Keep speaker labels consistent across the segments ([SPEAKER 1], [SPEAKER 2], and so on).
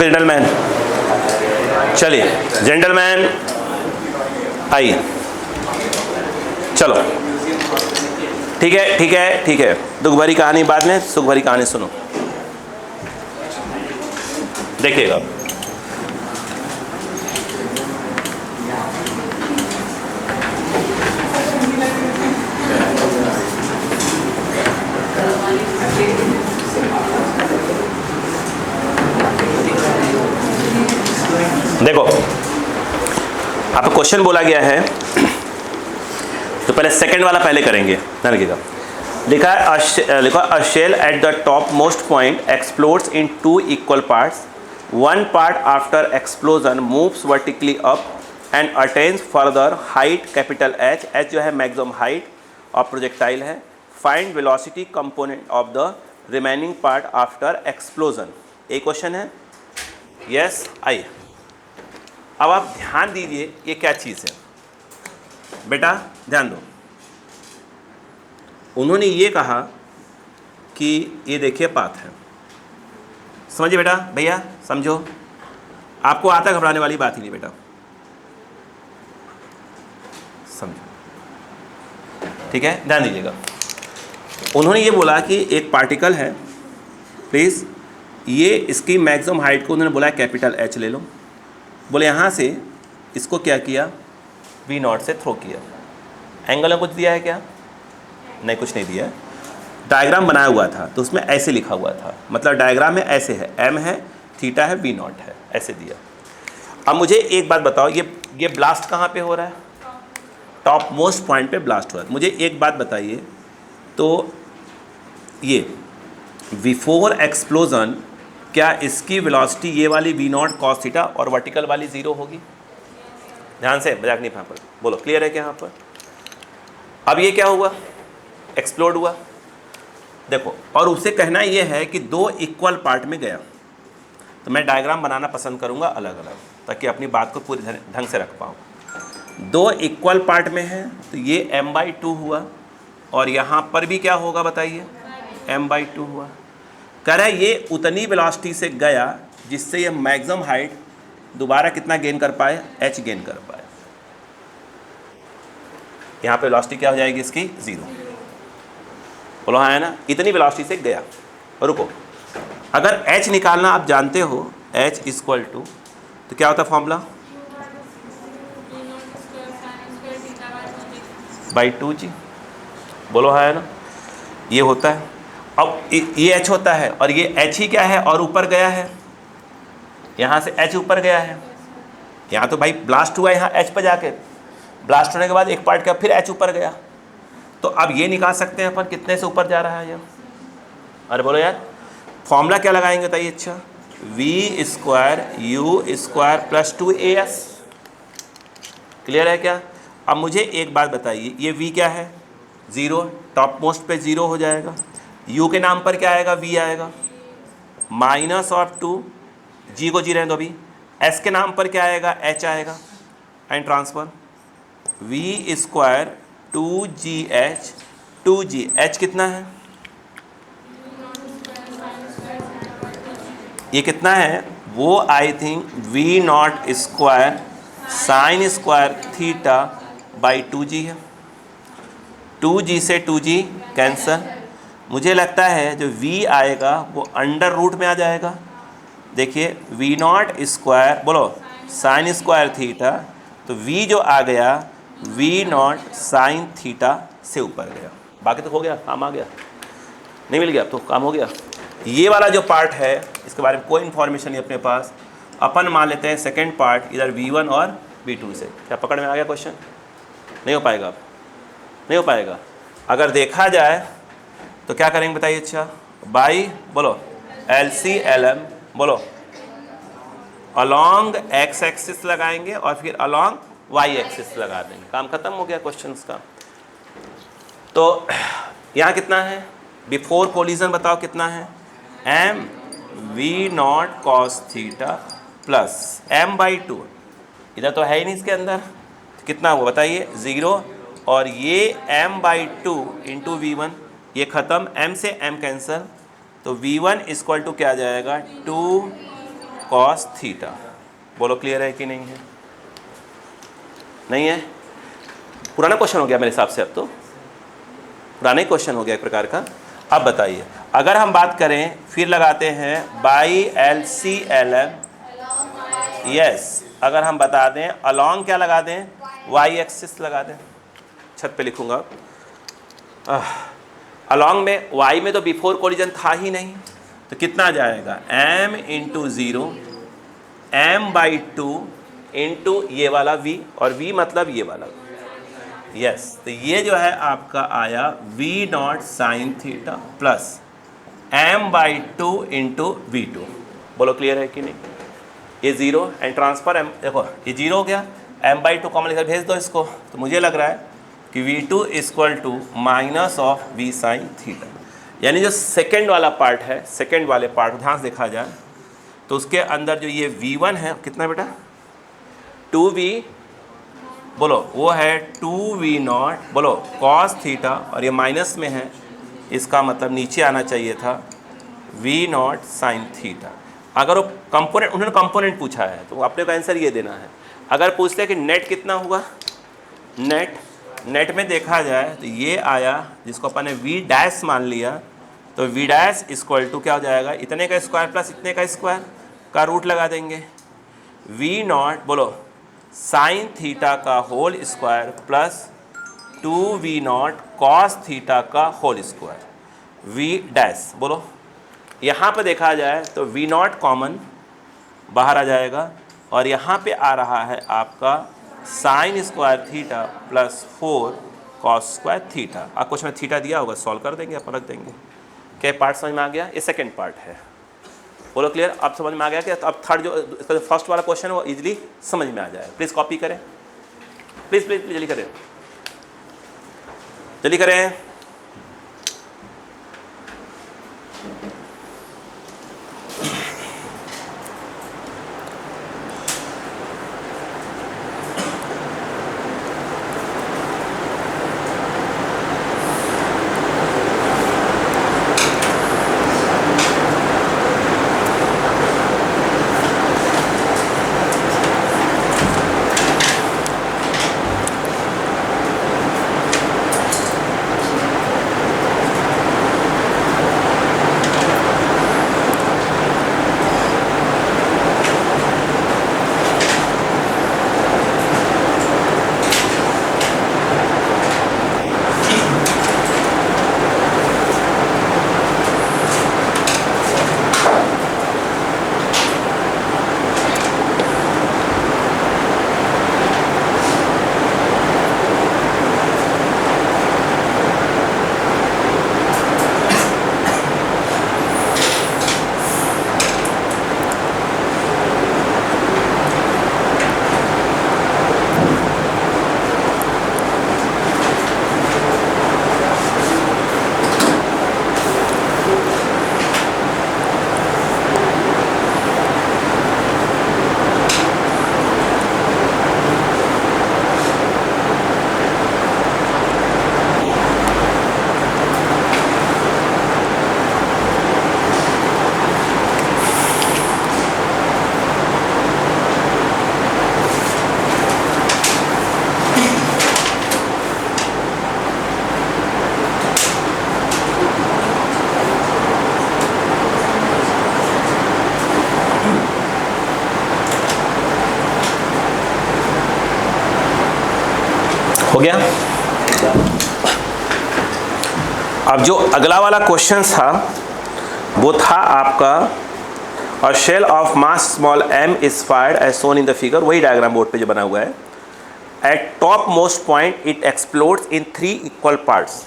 [SPEAKER 1] फिर जेंटलमैन, चलिए जेंटलमैन आइए, चलो ठीक है ठीक है ठीक है। दुख भरी कहानी बाद में, सुख भरी कहानी सुनो, देखिएगा। देखो आपको क्वेश्चन बोला गया है, तो पहले सेकंड वाला पहले करेंगे, ध्यान रखिएगा। लिखा है a shell at the top most point explodes in 2 equal parts, one part after explosion moves vertically up and attains further height capital H, H जो है मैक्सिमम हाइट ऑफ प्रोजेक्टाइल है। Find velocity component of the remaining part after explosion. एक question है, yes आइए। अब आप ध्यान दीजिए ये क्या चीज़ है बेटा, ध्यान दो। उन्होंने ये कहा कि ये देखिए पाथ है, समझिए बेटा, भैया समझो, आपको आता घबराने वाली बात ही नहीं बेटा, समझो ठीक है, ध्यान दीजिएगा। उन्होंने ये बोला कि एक पार्टिकल है, प्लीज़ ये इसकी मैक्सिमम हाइट को उन्होंने बोला कैपिटल एच ले लो, बोले यहाँ से इसको क्या किया, V0 से थ्रो किया। एंगल में कुछ दिया है क्या? नहीं, कुछ नहीं दिया है। डायग्राम बनाया हुआ था तो उसमें ऐसे लिखा हुआ था, मतलब डायग्राम में ऐसे है, m है, थीटा है, V0 है, ऐसे दिया। अब मुझे एक बात बताओ, ये ब्लास्ट कहाँ पे हो रहा है? टॉप मोस्ट पॉइंट पे ब्लास्ट हो रहा है। मुझे एक बात बताइए, तो ये बिफोर एक्सप्लोजन क्या इसकी वेलोसिटी ये वाली V0 cos थीटा और वर्टिकल वाली 0 होगी? ध्यान से, मजाक नहीं यहाँ पर बोलो, क्लियर है क्या यहाँ पर? अब ये क्या हुआ, एक्सप्लोड हुआ, देखो, और उसे कहना ये है कि 2 इक्वल पार्ट में गया। तो मैं डायग्राम बनाना पसंद करूँगा अलग अलग, ताकि अपनी बात को पूरी ढंग से रख पाऊँ। 2 इक्वल पार्ट में है तो ये m/2 हुआ, और यहाँ पर भी क्या होगा बताइए, m/2 हुआ। कह रहा है ये उतनी वेलोसिटी से गया जिससे ये मैक्सिमम हाइट दोबारा कितना गेन कर पाए, h गेन कर पाए। यहाँ पे वेलोसिटी क्या हो जाएगी इसकी, 0। बोलो हाँ है ना, इतनी वेलोसिटी से गया। रुको, अगर h निकालना आप जानते हो, h इक्वल टू, तो क्या होता है फॉर्मूला, /2g। बोलो हाँ है ना, ये होता है। अब ये h होता है और ये h ही क्या है, और ऊपर गया है, यहाँ से h ऊपर गया है। यहाँ तो भाई ब्लास्ट हुआ है, यहाँ h पर जाके ब्लास्ट होने के बाद एक पार्ट का फिर h ऊपर गया। तो अब ये निकाल सकते हैं अपन कितने से ऊपर जा रहा है ये। अरे बोलो यार, फॉर्मूला क्या लगाएंगे बताइए? अच्छा, v² u² + 2as। क्लियर है क्या? अब मुझे एक बात बताइए, ये v क्या है, 0, टॉप मोस्ट पे 0 हो जाएगा। u के नाम पर क्या आएगा, v आएगा, -2, g को जी रहने दो अभी। s के नाम पर क्या आएगा, h आएगा, and transfer v² 2gh 2g, h कितना है, ये कितना है वो, I think V0² sin² theta by 2g है। 2g से 2g कैंसल, मुझे लगता है जो v आएगा वो अंडर रूट में आ जाएगा। देखिए V0² बोलो sin² थीटा, तो v जो आ गया V0 sin थीटा से ऊपर गया। बाकी तो हो गया, काम आ गया, नहीं मिल गया अब तो काम हो गया। ये वाला जो पार्ट है इसके बारे में कोई इन्फॉर्मेशन नहीं अपने पास, अपन मान लेते हैं सेकंड पार्ट इधर V1 और V2 से। क्या पकड़ में आ गया क्वेश्चन? नहीं हो पाएगा, अब नहीं हो पाएगा। अगर देखा जाए तो क्या करेंगे बताइए? अच्छा, बाई बोलो LCLM, बोलो अलॉन्ग x एक्सिस लगाएंगे और फिर अलॉन्ग y एक्सिस लगा देंगे, काम खत्म हो गया क्वेश्चन का। तो यहाँ कितना है, बिफोर कोलिजन बताओ कितना है, m V0 cos theta plus m/2, इधर तो है ही नहीं इसके अंदर, तो कितना हुआ बताइए, 0, और ये m/2 इंटू V1, ये ख़त्म, m से m कैंसिल, तो V1 इक्वल टू क्या आ जाएगा, 2 कॉस थीटा। बोलो क्लियर है कि नहीं है? नहीं है? पुराना क्वेश्चन हो गया मेरे हिसाब से, अब तो पुराना ही क्वेश्चन हो गया एक प्रकार का। अब बताइए, अगर हम बात करें, फिर लगाते हैं by L C L M, yes, अगर हम बता दें अलॉन्ग क्या लगा दें, वाई एक्सिस लगा दें, छत पे लिखूंगा। अलॉन्ग में वाई में तो बिफोर कोलिजन था ही नहीं, तो कितना आ जाएगा, m इंटू 0 m/2 इंटू ये वाला v, और v मतलब ये वाला, यस। तो ये जो है आपका आया v0 sine theta plus m/2 into v2। बोलो क्लियर है कि नहीं? ये 0 एंड ट्रांसफर m, देखो ये 0 हो गया, m/2 कॉमन लेकर भेज दो इसको, तो मुझे लग रहा है कि v2 equal to minus of v sine theta. यानी जो सेकेंड वाला पार्ट है, सेकेंड वाले पार्ट ध्यान से देखा जाए तो उसके अंदर जो ये v1 है कितना बेटा, 2v, बोलो वो है 2v0, बोलो cos थीटा, और ये माइनस में है, इसका मतलब नीचे आना चाहिए था v0 साइन थीटा। अगर वो कंपोनेंट, उन्होंने कंपोनेंट पूछा है तो आपने का आंसर ये देना है। अगर पूछते हैं कि नेट कितना हुआ, नेट में देखा जाए तो ये आया, जिसको अपन ने v डैश मान लिया, तो v डैश इक्वल टू क्या हो जाएगा, इतने का स्क्वायर प्लस इतने का स्क्वायर का रूट लगा देंगे, v0 बोलो साइन थीटा का whole square plus 2v0 cos theta का होल स्क्वायर, v डैश, बोलो यहाँ पे देखा जाए तो v0 कॉमन बाहर आ जाएगा, और यहाँ पे आ रहा है आपका sign square theta plus 4 cos square theta. आप कुछ में थीटा दिया होगा, सॉल्व कर देंगे, अपन रख देंगे। क्या पार्ट समझ में आ गया? ये सेकंड पार्ट है, बोलो क्लियर? अब समझ में आ गया कि अब थर्ड जो इसका जो फर्स्ट वाला क्वेश्चन है वो इजीली समझ में आ जाए। प्लीज़ कॉपी करें, प्लीज़ प्लीज़ प्लीज जल्दी करें, जल्दी करें। हो गया? अब जो अगला वाला क्वेश्चन था वो था आपका और shell of mass small m is fired as shown in the figure, वही डायग्राम बोर्ड पे जो बना हुआ है। At top most point it explodes in 3 equal parts,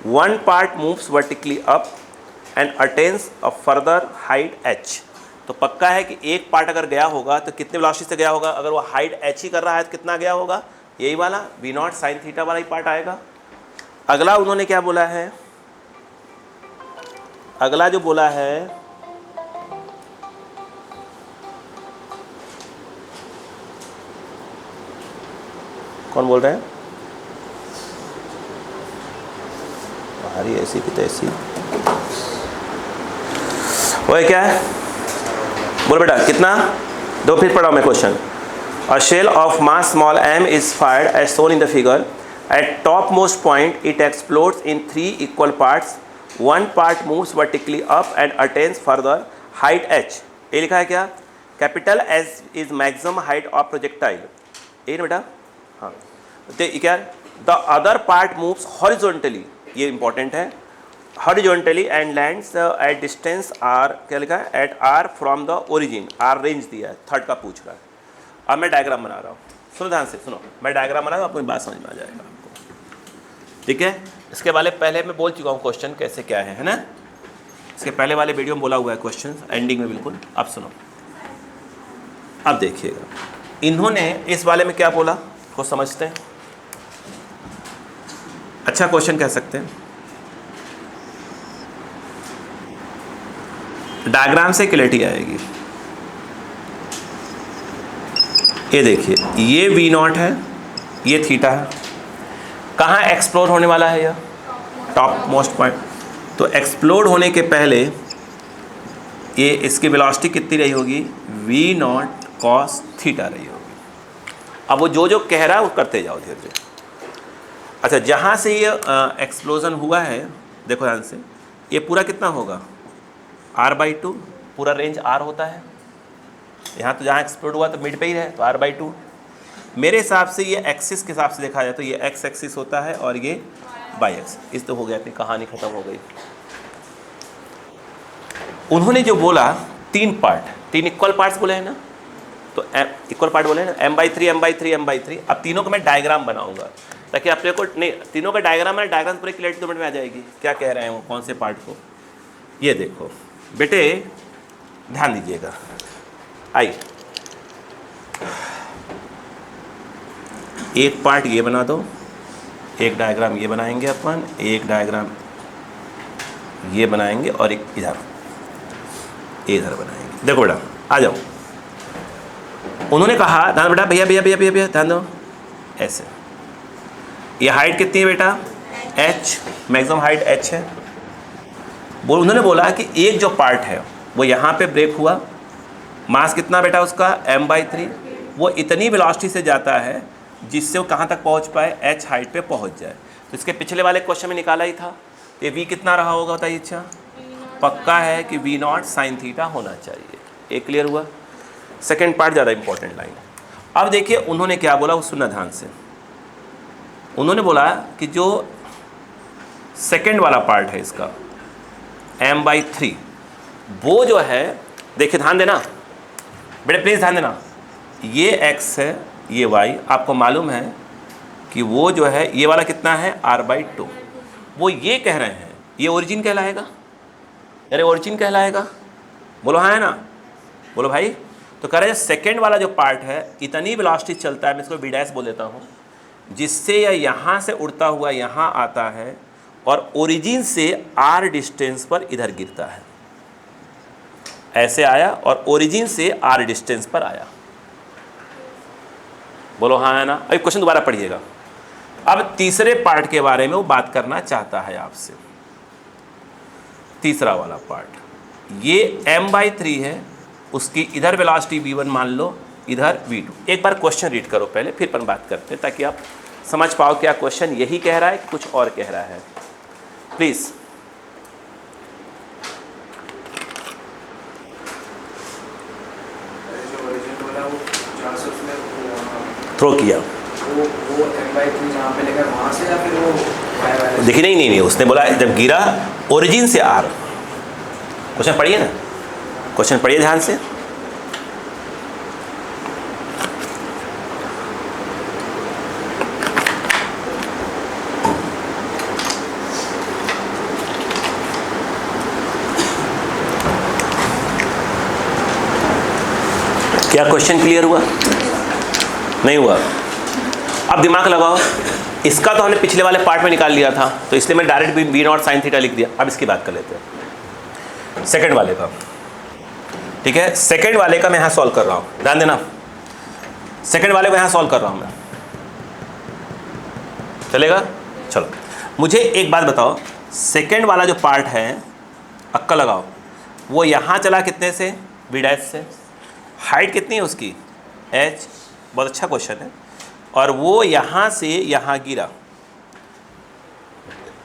[SPEAKER 1] one part moves vertically up and attains a further height h। तो पक्का है कि एक पार्ट अगर गया होगा तो कितने वेलोसिटी से गया होगा, अगर वो हाइट h ही कर रहा है तो कितना गया होगा, यही वाला v0 साइन थीटा वाला ही पार्ट आएगा। अगला उन्होंने क्या बोला है, अगला जो बोला है कौन बोल रहे हैं, बाहरी ऐसी की तैसी, वो क्या है बोलो बेटा कितना, दो फिर पढ़ाओ मैं question. A shell of mass small m is fired as shown in the figure. At topmost point, it explodes in 3 equal parts. One part moves vertically up and attains further height h. ये लिखा है क्या? Capital S is maximum height of projectile. ये ना बेटा? हाँ। तो ये क्या? The other part moves horizontally. ये important है। Horizontally and lands at distance r, क्या लिखा है? At r from the origin. R range दिया है, थर्ड का पूछ रहा है। अब मैं डायग्राम बना रहा हूँ, सुनो ध्यान से सुनो, मैं डायग्राम बना रहा हूँ, आपको बात समझ में आ जाएगा आपको, ठीक है। इसके वाले पहले मैं बोल चुका हूँ क्वेश्चन कैसे क्या है ना, इसके पहले वाले वीडियो में बोला हुआ है क्वेश्चन एंडिंग में बिल्कुल। अब सुनो, अब देखिएगा इन्होंने इस वाले में क्या बोला, को समझते हैं। अच्छा क्वेश्चन कह सकते हैं, डायग्राम से क्लैरिटी आएगी। ये देखिए, ये V0 है, ये थीटा है, कहाँ एक्सप्लोर होने वाला है यह, टॉप मोस्ट पॉइंट। तो एक्सप्लोर होने के पहले ये इसकी वेलोसिटी कितनी रही होगी, V0 cos थीटा रही होगी। अब वो जो कह रहा है वो करते जाओ धीरे धीरे। अच्छा, जहाँ से ये एक्सप्लोजन हुआ है, देखो ध्यान से, ये पूरा कितना होगा, r/2, पूरा रेंज r होता है। यहाँ तो जहाँ एक्सप्लोड हुआ तो मिड पे ही है, तो r/2। मेरे हिसाब से ये एक्सिस के हिसाब से देखा जाए तो ये x एक्सिस होता है और ये y एक्सिस। इस तो हो गया, अपनी कहानी खत्म हो गई। उन्होंने जो बोला 3 पार्ट, 3 इक्वल पार्ट्स बोले हैं ना, तो इक्वल पार्ट बोले हैं ना, m/3 m/3 m/3। अब तीनों का मैं डायग्राम बनाऊंगा ताकि अपने को नहीं, तीनों का डायग्राम है, डायग्राम पूरे क्लियरिटी में आ जाएगी क्या कह रहे हैं वो, कौन से पार्ट को। ये देखो बेटे ध्यान दीजिएगा, आई एक पार्ट ये बना दो, एक डायग्राम ये बनाएंगे अपन, एक डायग्राम ये बनाएंगे और एक इधर बनाएंगे। देखो बेटा आ जाओ, उन्होंने कहा ध्यान बेटा, भैया भैया भैया भैया भैया ध्यान दो, ऐसे ये हाइट कितनी है बेटा, h, मैक्सिमम हाइट h है। उन्होंने बोला कि एक जो पार्ट है वो यहाँ पे ब्रेक हुआ, मास कितना बेटा उसका, m/3, वो इतनी वेलोसिटी से जाता है जिससे वो कहाँ तक पहुँच पाए, h हाइट पे पहुँच जाए। तो इसके पिछले वाले क्वेश्चन में निकाला ही था, ये v कितना रहा होगा बताइए। अच्छा पक्का है कि V0 sin थीटा होना चाहिए। एक क्लियर हुआ। सेकेंड पार्ट ज़्यादा इंपॉर्टेंट लाइन। अब देखिए उन्होंने क्या बोला, वो सुनना ध्यान से। उन्होंने बोला कि जो सेकेंड वाला पार्ट है इसका m/3, वो जो है, देखिए ध्यान देना बेटे, प्लीज़ ध्यान देना, ये x है, ये y, आपको मालूम है कि वो जो है ये वाला कितना है, r/2। वो ये कह रहे हैं ये ओरिजिन कहलाएगा, अरे ओरिजिन कहलाएगा, बोलो हाँ है ना, बोलो भाई। तो कह रहे हैं सेकेंड वाला जो पार्ट है इतनी वेलोसिटी चलता है, मैं इसको v' बोल देता हूँ, जिससे यह यहाँ से उड़ता हुआ यहाँ आता है और ओरिजिन से r डिस्टेंस पर इधर गिरता है। ऐसे आया और ओरिजिन से r डिस्टेंस पर आया, बोलो हाँ है ना। अभी क्वेश्चन दोबारा पढ़िएगा। अब तीसरे पार्ट के बारे में वो बात करना चाहता है आपसे। तीसरा वाला पार्ट, ये m/3 है, उसकी इधर वेलोसिटी v1 मान लो, इधर v2। एक बार क्वेश्चन रीड करो पहले, फिर अपन बात करते हैं ताकि आप समझ पाओ क्या क्वेश्चन यही कह रहा है कि कुछ और कह रहा है। प्लीज़ थ्रो किया,
[SPEAKER 2] वो m/3 जहाँ पे लेकर वहाँ से, या फिर वो
[SPEAKER 1] देखिए नहीं, उसने बोला जब गिरा ओरिजिन से r। क्वेश्चन पढ़िए ना, क्वेश्चन पढ़िए ध्यान से। क्या क्वेश्चन क्लियर हुआ, नहीं हुआ? अब दिमाग लगाओ, इसका तो हमने पिछले वाले पार्ट में निकाल लिया था, तो इसलिए मैं डायरेक्ट V0 sin थीटा लिख दिया। अब इसकी बात कर लेते हैं सेकंड वाले का, ठीक है। सेकंड वाले का मैं यहाँ सॉल्व कर रहा हूँ, ध्यान देना, सेकंड वाले को यहाँ सॉल्व कर रहा हूँ मैं, चलेगा? चलो मुझे एक बात बताओ, सेकंड वाला जो पार्ट है, अक्का लगाओ, वो यहाँ चला कितने से, बी डैश से। हाइट कितनी है उसकी, h, बहुत अच्छा क्वेश्चन है। और वो यहाँ से यहाँ गिरा,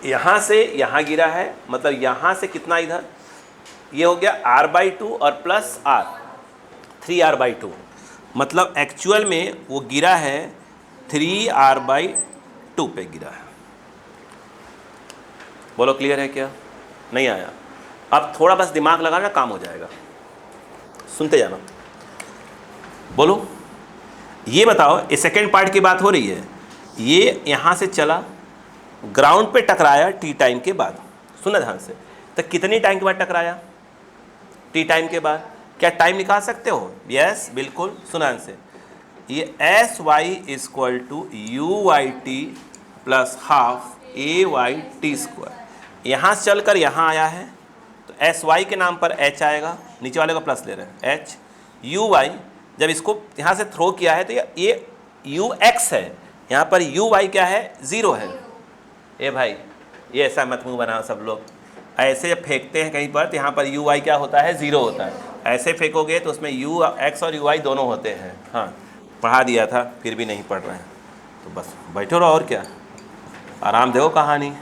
[SPEAKER 1] यहाँ से यहाँ गिरा है, मतलब यहाँ से कितना इधर, ये हो गया r/2 और प्लस r, 3r/2, मतलब एक्चुअल में वो गिरा है 3r/2 पे गिरा है। बोलो क्लियर है क्या, नहीं आया? अब थोड़ा बस दिमाग लगाना, काम हो जाएगा, सुनते जाना। बोलो ये बताओ, ये सेकेंड पार्ट की बात हो रही है, ये यहाँ से चला, ग्राउंड पे टकराया टी टाइम के बाद, सुना ध्यान से, तो कितनी टाइम के बाद टकराया, टी टाइम के बाद। क्या टाइम निकाल सकते हो? यस बिल्कुल, सुना ध्यान से, ये s y equal to u y t plus half a y t square. यहाँ से चलकर यहाँ आया है, तो एस वाई के नाम पर एच आएगा, नीचे वाले को प्लस ले रहे हैं, एच यू वाई, जब इसको यहाँ से थ्रो किया है तो ये यू एक्स है, यहाँ पर यू वाई क्या है, ज़ीरो है। ए भाई ये ऐसा मत मुँह बनाओ सब लोग, ऐसे जब फेंकते हैं कहीं पर तो यहाँ पर यू वाई क्या होता है, ज़ीरो होता है। ऐसे फेंकोगे तो उसमें यू एक्स और यू वाई दोनों होते हैं। हाँ पढ़ा दिया था, फिर भी नहीं पढ़ रहे हैं तो बस बैठो रहो, और क्या, आराम देखो कहानी।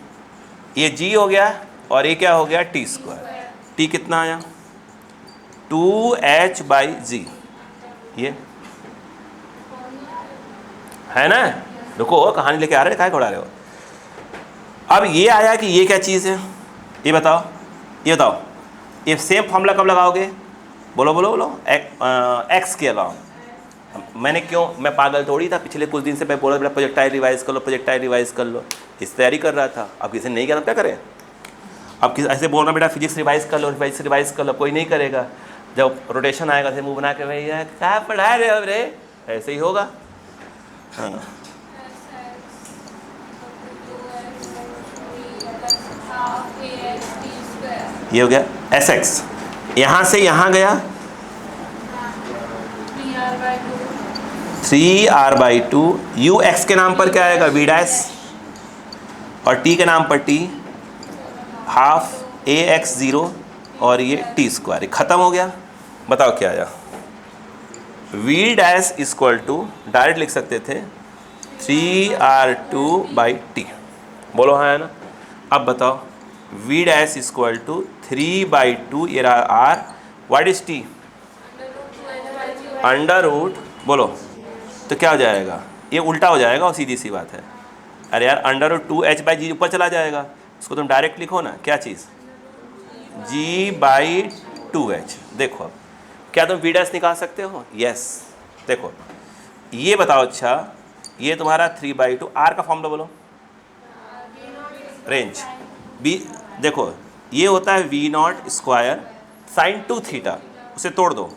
[SPEAKER 1] ये जी हो गया और ये क्या हो गया, टी स्क्वायर। टी कितना आया, 2h/g, ये है ना। रुको कहानी लेके आ रहे, काहे घोड़ा रहे हो। अब ये आया कि ये क्या चीज़ है, ये बताओ, ये बताओ, ये सेम फॉर्मूला कब लगाओगे, बोलो बोलो बोलो, एक्स के अलावा। मैंने क्यों, मैं पागल थोड़ी था, पिछले कुछ दिन से मैं बोला बेटा प्रोजेक्टाइल रिवाइज कर लो, प्रोजेक्टाइल रिवाइज कर लो, इस तैयारी कर रहा था। अब किसी ने नहीं किया तो क्या करें, अब किसी ऐसे बोल रहा बेटा फिजिक्स रिवाइज कर लो, फिजिक्स रिवाइज कर लो, कोई नहीं करेगा। जब रोटेशन आएगा तो मुंह बना के भैया क्या पढ़ा रहे हो रे, ऐसे ही होगा। हाँ ये हो गया एस एक्स, यहाँ से यहाँ गया 3r/2, यू एक्स के नाम पर क्या आएगा, वी डैश, और टी के नाम पर टी, हाफ ए एक्स ज़ीरो, और ये टी स्क्वायर, ख़त्म हो गया। बताओ क्या आया, v dash equal to, direct लिख सकते थे 3r/2/t। बोलो हाँ है ना। अब बताओ वी डैश इक्वल टू 3/2, ये रहा r, what is t, under root, बोलो तो क्या हो जाएगा, ये उल्टा हो जाएगा, और सीधी सी बात है। अरे यार अंडर√2h/g ऊपर चला जाएगा, इसको तुम डायरेक्ट लिखो ना, क्या चीज़, g/2h। देखो अब क्या तुम वी डैश निकाल सकते हो, यस। देखो ये बताओ, अच्छा ये तुम्हारा 3/2, r का फॉर्मूला बोलो, रेंज बी, देखो ये होता है v naught square sine 2 theta, उसे तोड़ दो,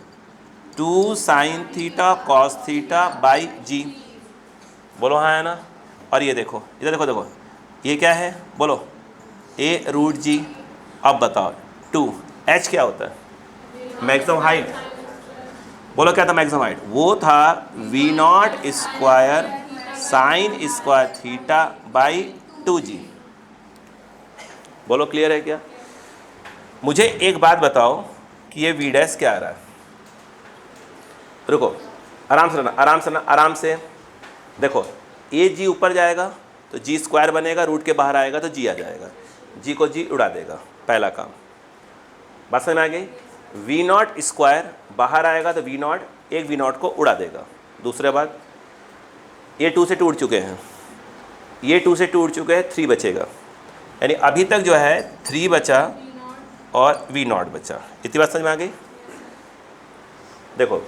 [SPEAKER 1] 2 sin theta cos theta by g. बोलो हाँ है ना। और ये देखो इधर देखो, देखो ये क्या है, बोलो a√g। अब बताओ 2h क्या होता है, मैक्सिमम हाइट। बोलो क्या था मैक्सिमम हाइट, वो था v naught square sine square theta by 2g। बोलो क्लियर है क्या। मुझे एक बात बताओ कि ये वी डैश क्या आ रहा है, रुको आराम से ना, आराम से ना, आराम से देखो, ये जी ऊपर जाएगा तो जी स्क्वायर बनेगा, रूट के बाहर आएगा तो जी आ जाएगा, जी को जी उड़ा देगा, पहला काम। बात समझ में आ गई। वी नॉट स्क्वायर बाहर आएगा तो वी नॉट, एक वी नॉट को उड़ा देगा। दूसरे बात, ये 2 से टूट चुके हैं, ये 2 से टूट चुके हैं, 3 बचेगा, यानी अभी तक जो है 3 बचा और वी नॉट बचा। इतनी बात समझ में आ गई। देखो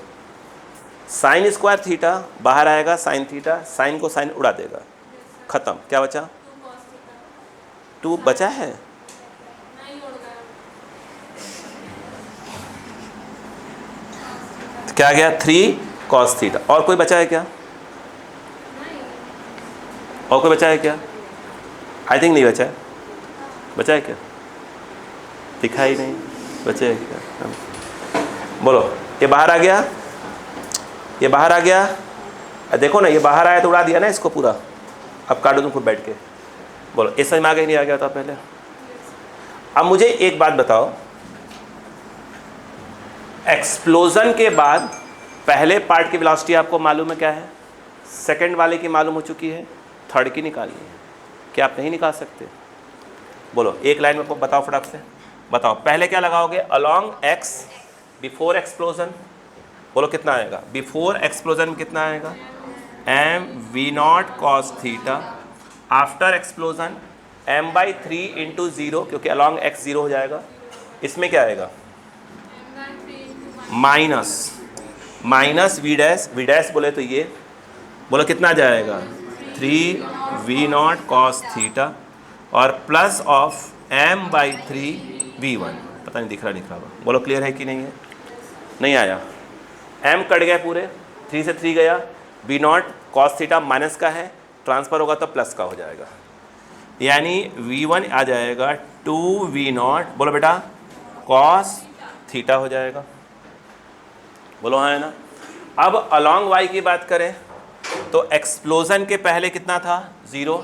[SPEAKER 1] साइन स्क्वायर थीटा बाहर आएगा, साइन थीटा, साइन को साइन उड़ा देगा, खत्म। क्या बचा, 2 बचा है, तो क्या गया 3 cos थीटा। और कोई बचा है क्या, और कोई बचा है क्या, आई थिंक नहीं बचा है, बचा है क्या, दिखाई नहीं, बचे है क्या, बोलो। ये बाहर आ गया, ये बाहर आ गया, देखो ना ये बाहर आया तो उड़ा दिया ना इसको पूरा। अब काटो तुम खुद बैठ के, बोलो इस समझ में आ गया नहीं आ गया था पहले। अब मुझे एक बात बताओ, एक्सप्लोजन के बाद पहले पार्ट की वेलोसिटी आपको मालूम है क्या है, सेकंड वाले की मालूम हो चुकी है, थर्ड की निकालनी है। क्या आप नहीं निकाल सकते? बोलो एक लाइन में बताओ फटाक से बताओ। पहले क्या लगाओगे? Along x before explosion. बोलो कितना आएगा? बिफोर एक्सप्लोजन कितना आएगा? M v naught cos theta. After explosion m/3 into 0, क्योंकि अलोंग एक्स 0 हो जाएगा। इसमें क्या आएगा? माइनस वी डैश बोले तो ये, बोलो कितना जाएगा? 3v0 cos थीटा और प्लस ऑफ m/3 v1। पता नहीं दिख रहा होगा। बोलो क्लियर है कि नहीं है? नहीं आया? m कट गया पूरे, 3 से 3 गया, v0 cos थीटा माइनस का है, ट्रांसफ़र होगा तो प्लस का हो जाएगा, यानी v1 आ जाएगा 2v0, बोलो बेटा, cos थीटा हो जाएगा। बोलो हाँ है ना? अब अलोंग y की बात करें तो एक्सप्लोजन के पहले कितना था? 0,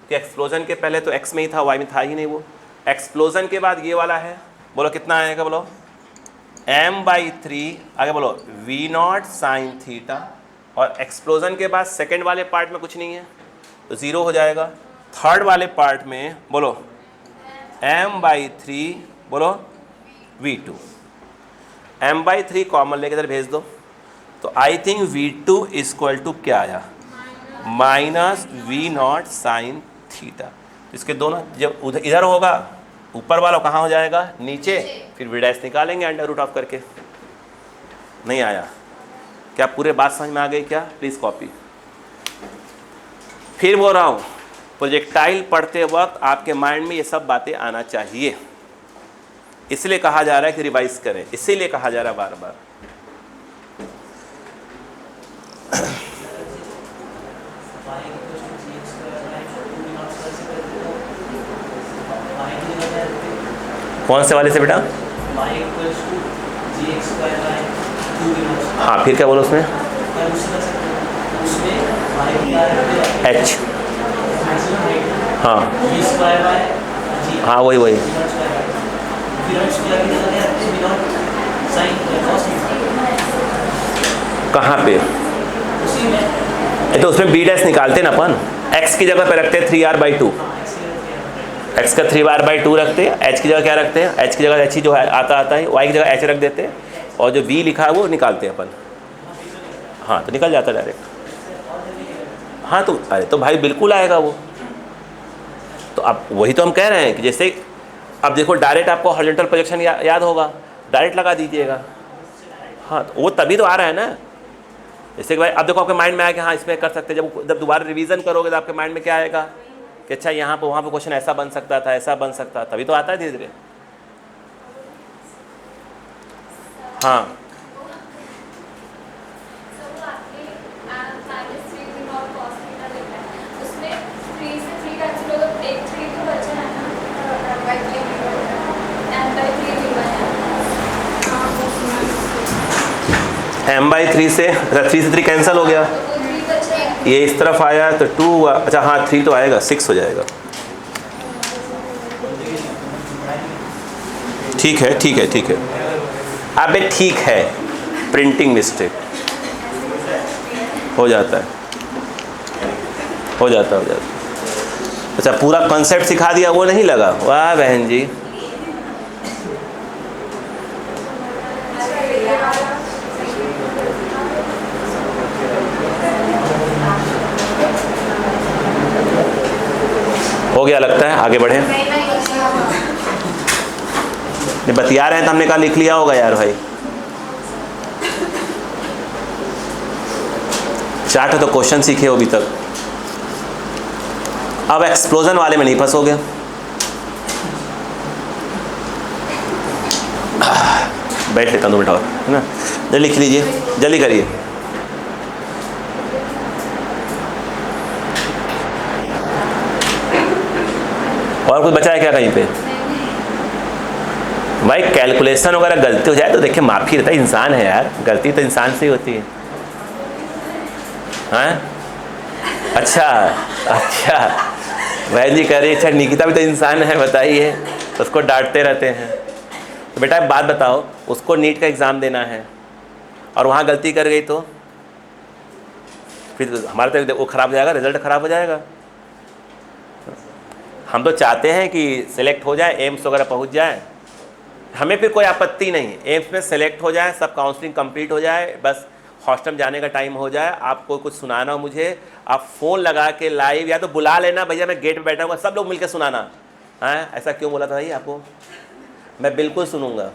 [SPEAKER 1] कि एक्सप्लोजन के पहले तो x में ही था, y में था ही नहीं वो। एक्सप्लोजन के बाद ये वाला है, बोलो कितना आएगा? बोलो m/3, आगे बोलो v0 साइन थीटा, और एक्सप्लोजन के बाद सेकंड वाले पार्ट में कुछ नहीं है तो 0 हो जाएगा। थर्ड वाले पार्ट में बोलो m/3, बोलो v2, m/3 कॉमन लेके इधर भेज दो, तो आई थिंक v2 इक्वल टू क्या आया? -v0 sine theta. इसके दोनों जब उधर इधर होगा, ऊपर वाला कहाँ हो जाएगा? नीचे, फिर v डैश निकालेंगे अंडर रूट ऑफ करके। नहीं आया? क्या पूरे बात समझ में आ गई क्या? Please copy. फिर बोल रहा हूँ, प्रोजेक्टाइल पढ़ते वक्त आपके माइंड में ये सब बातें आना चाहिए, इसलिए कहा जा रहा है कि रिवाइज करें, इसीलिए कहा जा रहा है बार बार। कौन से वाले से बेटा? हाँ फिर क्या बोलो उसमें? h, हाँ हाँ वही कहाँ पे? तो उसमें b डैश निकालते ना अपन, x की जगह पे रखते हैं 3r/2, x का 3r/2 रखते हैं, h की जगह क्या रखते हैं? h की जगह h ही जो है आता है, y की जगह h रख देते हैं, और जो b लिखा है वो निकालते हैं अपन। हाँ तो निकल जाता है डायरेक्ट। हाँ तो अरे तो भाई बिल्कुल आएगा वो। तो अब वही तो हम कह रहे हैं कि जैसे अब देखो डायरेक्ट आपको हॉरिजॉन्टल प्रोजेक्शन याद होगा, डायरेक्ट लगा दीजिएगा। हाँ तो वो तभी तो आ रहा है ना। जैसे कि भाई अब देखो आपके माइंड में आया कि हाँ इसमें कर सकते हैं, जब दोबारा रिवीजन करोगे तो आपके माइंड में क्या आएगा कि अच्छा यहाँ पर वहाँ पर क्वेश्चन ऐसा बन सकता था, ऐसा बन सकता, तभी तो आता है धीरे धीरे। हाँ m/3 से 3 से 3 कैंसिल हो गया, ये इस तरफ आया तो 2 हुआ। अच्छा हाँ 3 तो आएगा, 6 हो जाएगा। ठीक है ठीक है ठीक है, अबे ठीक है, प्रिंटिंग मिस्टेक हो जाता है, हो जाता है। अच्छा पूरा कॉन्सेप्ट सिखा दिया वो नहीं लगा? वाह बहन जी। हो गया लगता है, आगे बढ़े। बतिया रहे हैं तो हमने कहा लिख लिया होगा यार भाई। चार्ट तो क्वेश्चन सीखे हो अभी तक। अब एक्सप्लोजन वाले में नहीं फंसोगे। बैठ लेता 2 मिनट और, है ना? जल्दी लिख लीजिए, जल्दी करिए। और कुछ बचा है क्या कहीं पे? भाई कैलकुलेशन वगैरह गलती हो जाए तो देखिए माफ़ी रहता है, इंसान है यार, गलती तो इंसान से ही होती है। हाँ अच्छा अच्छा, बहन जी कह रही अच्छा निकिता भी तो इंसान है, बताइए, उसको डांटते रहते हैं। तो बेटा एक बात बताओ, उसको नीट का एग्ज़ाम देना है और वहाँ गलती कर गई तो फिर हमारा तो वो ख़राब हो जाएगा, रिजल्ट ख़राब हो जाएगा। हम तो चाहते हैं कि सिलेक्ट हो जाए, एम्स वगैरह पहुँच जाए, हमें फिर कोई आपत्ति नहीं, एम्स में सेलेक्ट हो जाए, सब काउंसलिंग कंप्लीट हो जाए, बस हॉस्टल जाने का टाइम हो जाए। आपको कुछ सुनाना हो मुझे, आप फ़ोन लगा के लाइव या तो बुला लेना, भैया मैं गेट पे बैठा हुआ, सब लोग मिलकर सुनाना। हाँ, ऐसा क्यों बोला था भाई आपको? मैं बिल्कुल सुनूंगा।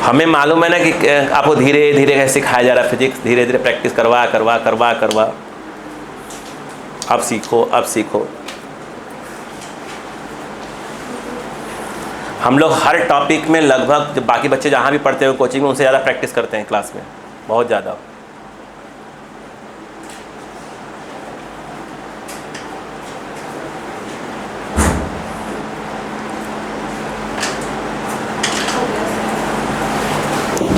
[SPEAKER 1] हमें मालूम है ना कि आपको धीरे धीरे कैसे सिखाया जा रहा है फिजिक्स, धीरे धीरे प्रैक्टिस करवा करवा करवा करवा अब सीखो, अब सीखो। हम लोग हर टॉपिक में लगभग, जब बाकी बच्चे जहाँ भी पढ़ते हैं कोचिंग में, उनसे ज़्यादा प्रैक्टिस करते हैं क्लास में, बहुत ज़्यादा।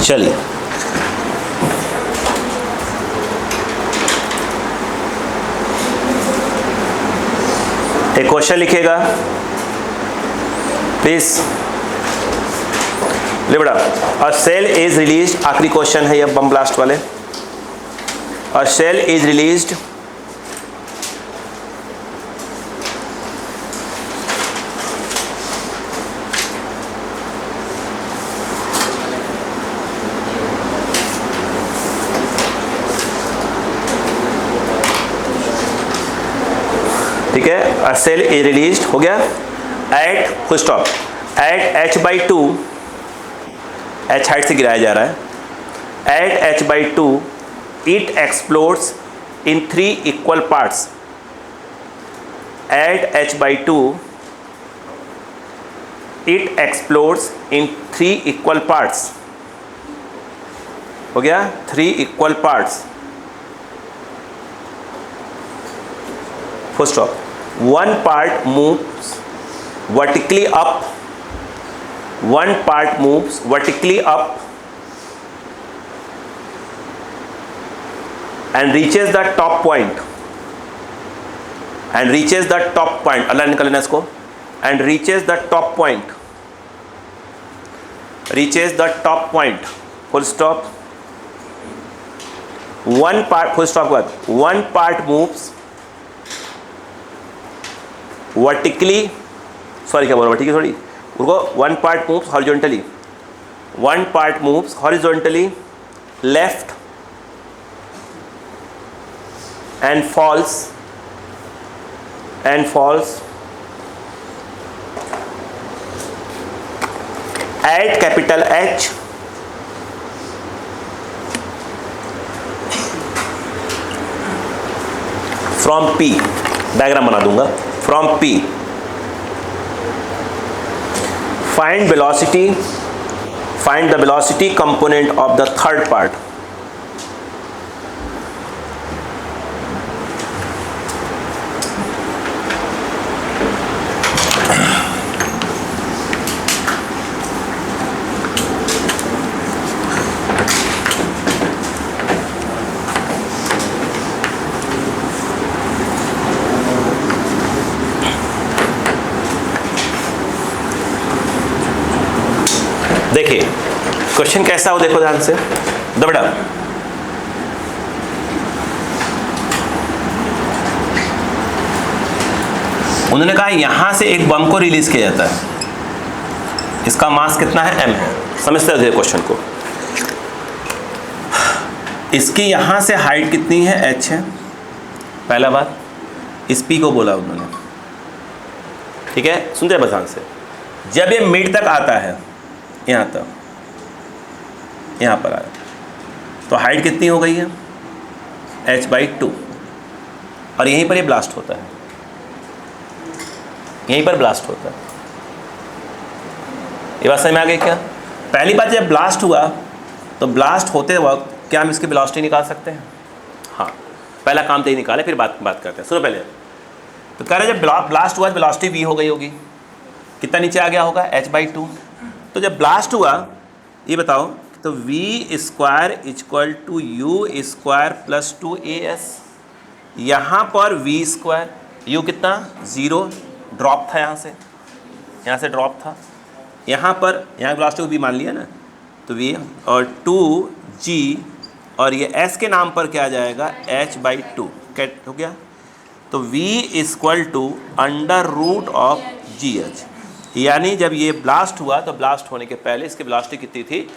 [SPEAKER 1] चलिए, एक क्वेश्चन लिखिएगा प्लीज। ले बड़ा, अ सेल इज रिलीज्ड, आखिरी क्वेश्चन है ये बम ब्लास्ट वाले। अ सेल इज रिलीज्ड ठीक है, अ सेल इज रिलीज्ड हो गया at full stop at h/2, h height से गिराया जा रहा है, at h/2 it explodes in 3 equal parts. At h/2 it explodes in 3 equal parts. हो गया, 3 equal parts, full stop. One part moves vertically up, one part moves vertically up and reaches the top point, and reaches the top point, अल्लाह निकल लेना इसको, and reaches the top point, reaches the top point, full stop। one part, full stop के बाद, one part moves vertically, sorry क्या बोल रहा हूँ, ठीक है सॉरी, उनको one part moves horizontally, one part moves horizontally left and falls at capital H from P, diagram बना दूंगा, from P, find the velocity component of the third part। देखिए क्वेश्चन कैसा हो, देखो ध्यान से, दबड़ा उन्होंने कहा यहां से एक बम को रिलीज किया जाता है, इसका मास कितना है, m है। समझते हैं क्वेश्चन को, इसकी यहां से हाइट कितनी है, h है, पहला बात, इस p को बोला उन्होंने, ठीक है। सुनते हैं बस ध्यान से, जब ये मिड तक आता है, यहाँ तक, यहाँ पर आया, तो हाइट कितनी हो गई है, h/2, और यहीं पर ये ब्लास्ट होता है, यहीं पर ब्लास्ट होता है। ये बात समझ में आ गई क्या? पहली बात, जब ब्लास्ट हुआ तो ब्लास्ट होते वक्त क्या हम इसकी वेलोसिटी निकाल सकते हैं? हाँ, पहला काम तो ही निकाले, फिर बात करते हैं। सुनो पहले, तो कह रहे जब ब्लास्ट हुआ वेलोसिटी v हो गई होगी, कितना नीचे आ गया होगा, h/2। तो जब ब्लास्ट हुआ, ये बताओ तो v square equal to u square plus 2as। यहाँ पर वी स्क्वायर, यू कितना 0 ड्रॉप था, यहाँ से ड्रॉप था, यहाँ पर यहाँ वेलोसिटी को v मान लिया ना, तो v और 2g और ये s के नाम पर क्या आ जाएगा h/2 कैट हो गया। तो v equal to under root of GH, यानी जब ये ब्लास्ट हुआ तो ब्लास्ट होने के पहले इसकी वेलोसिटी कितनी थी,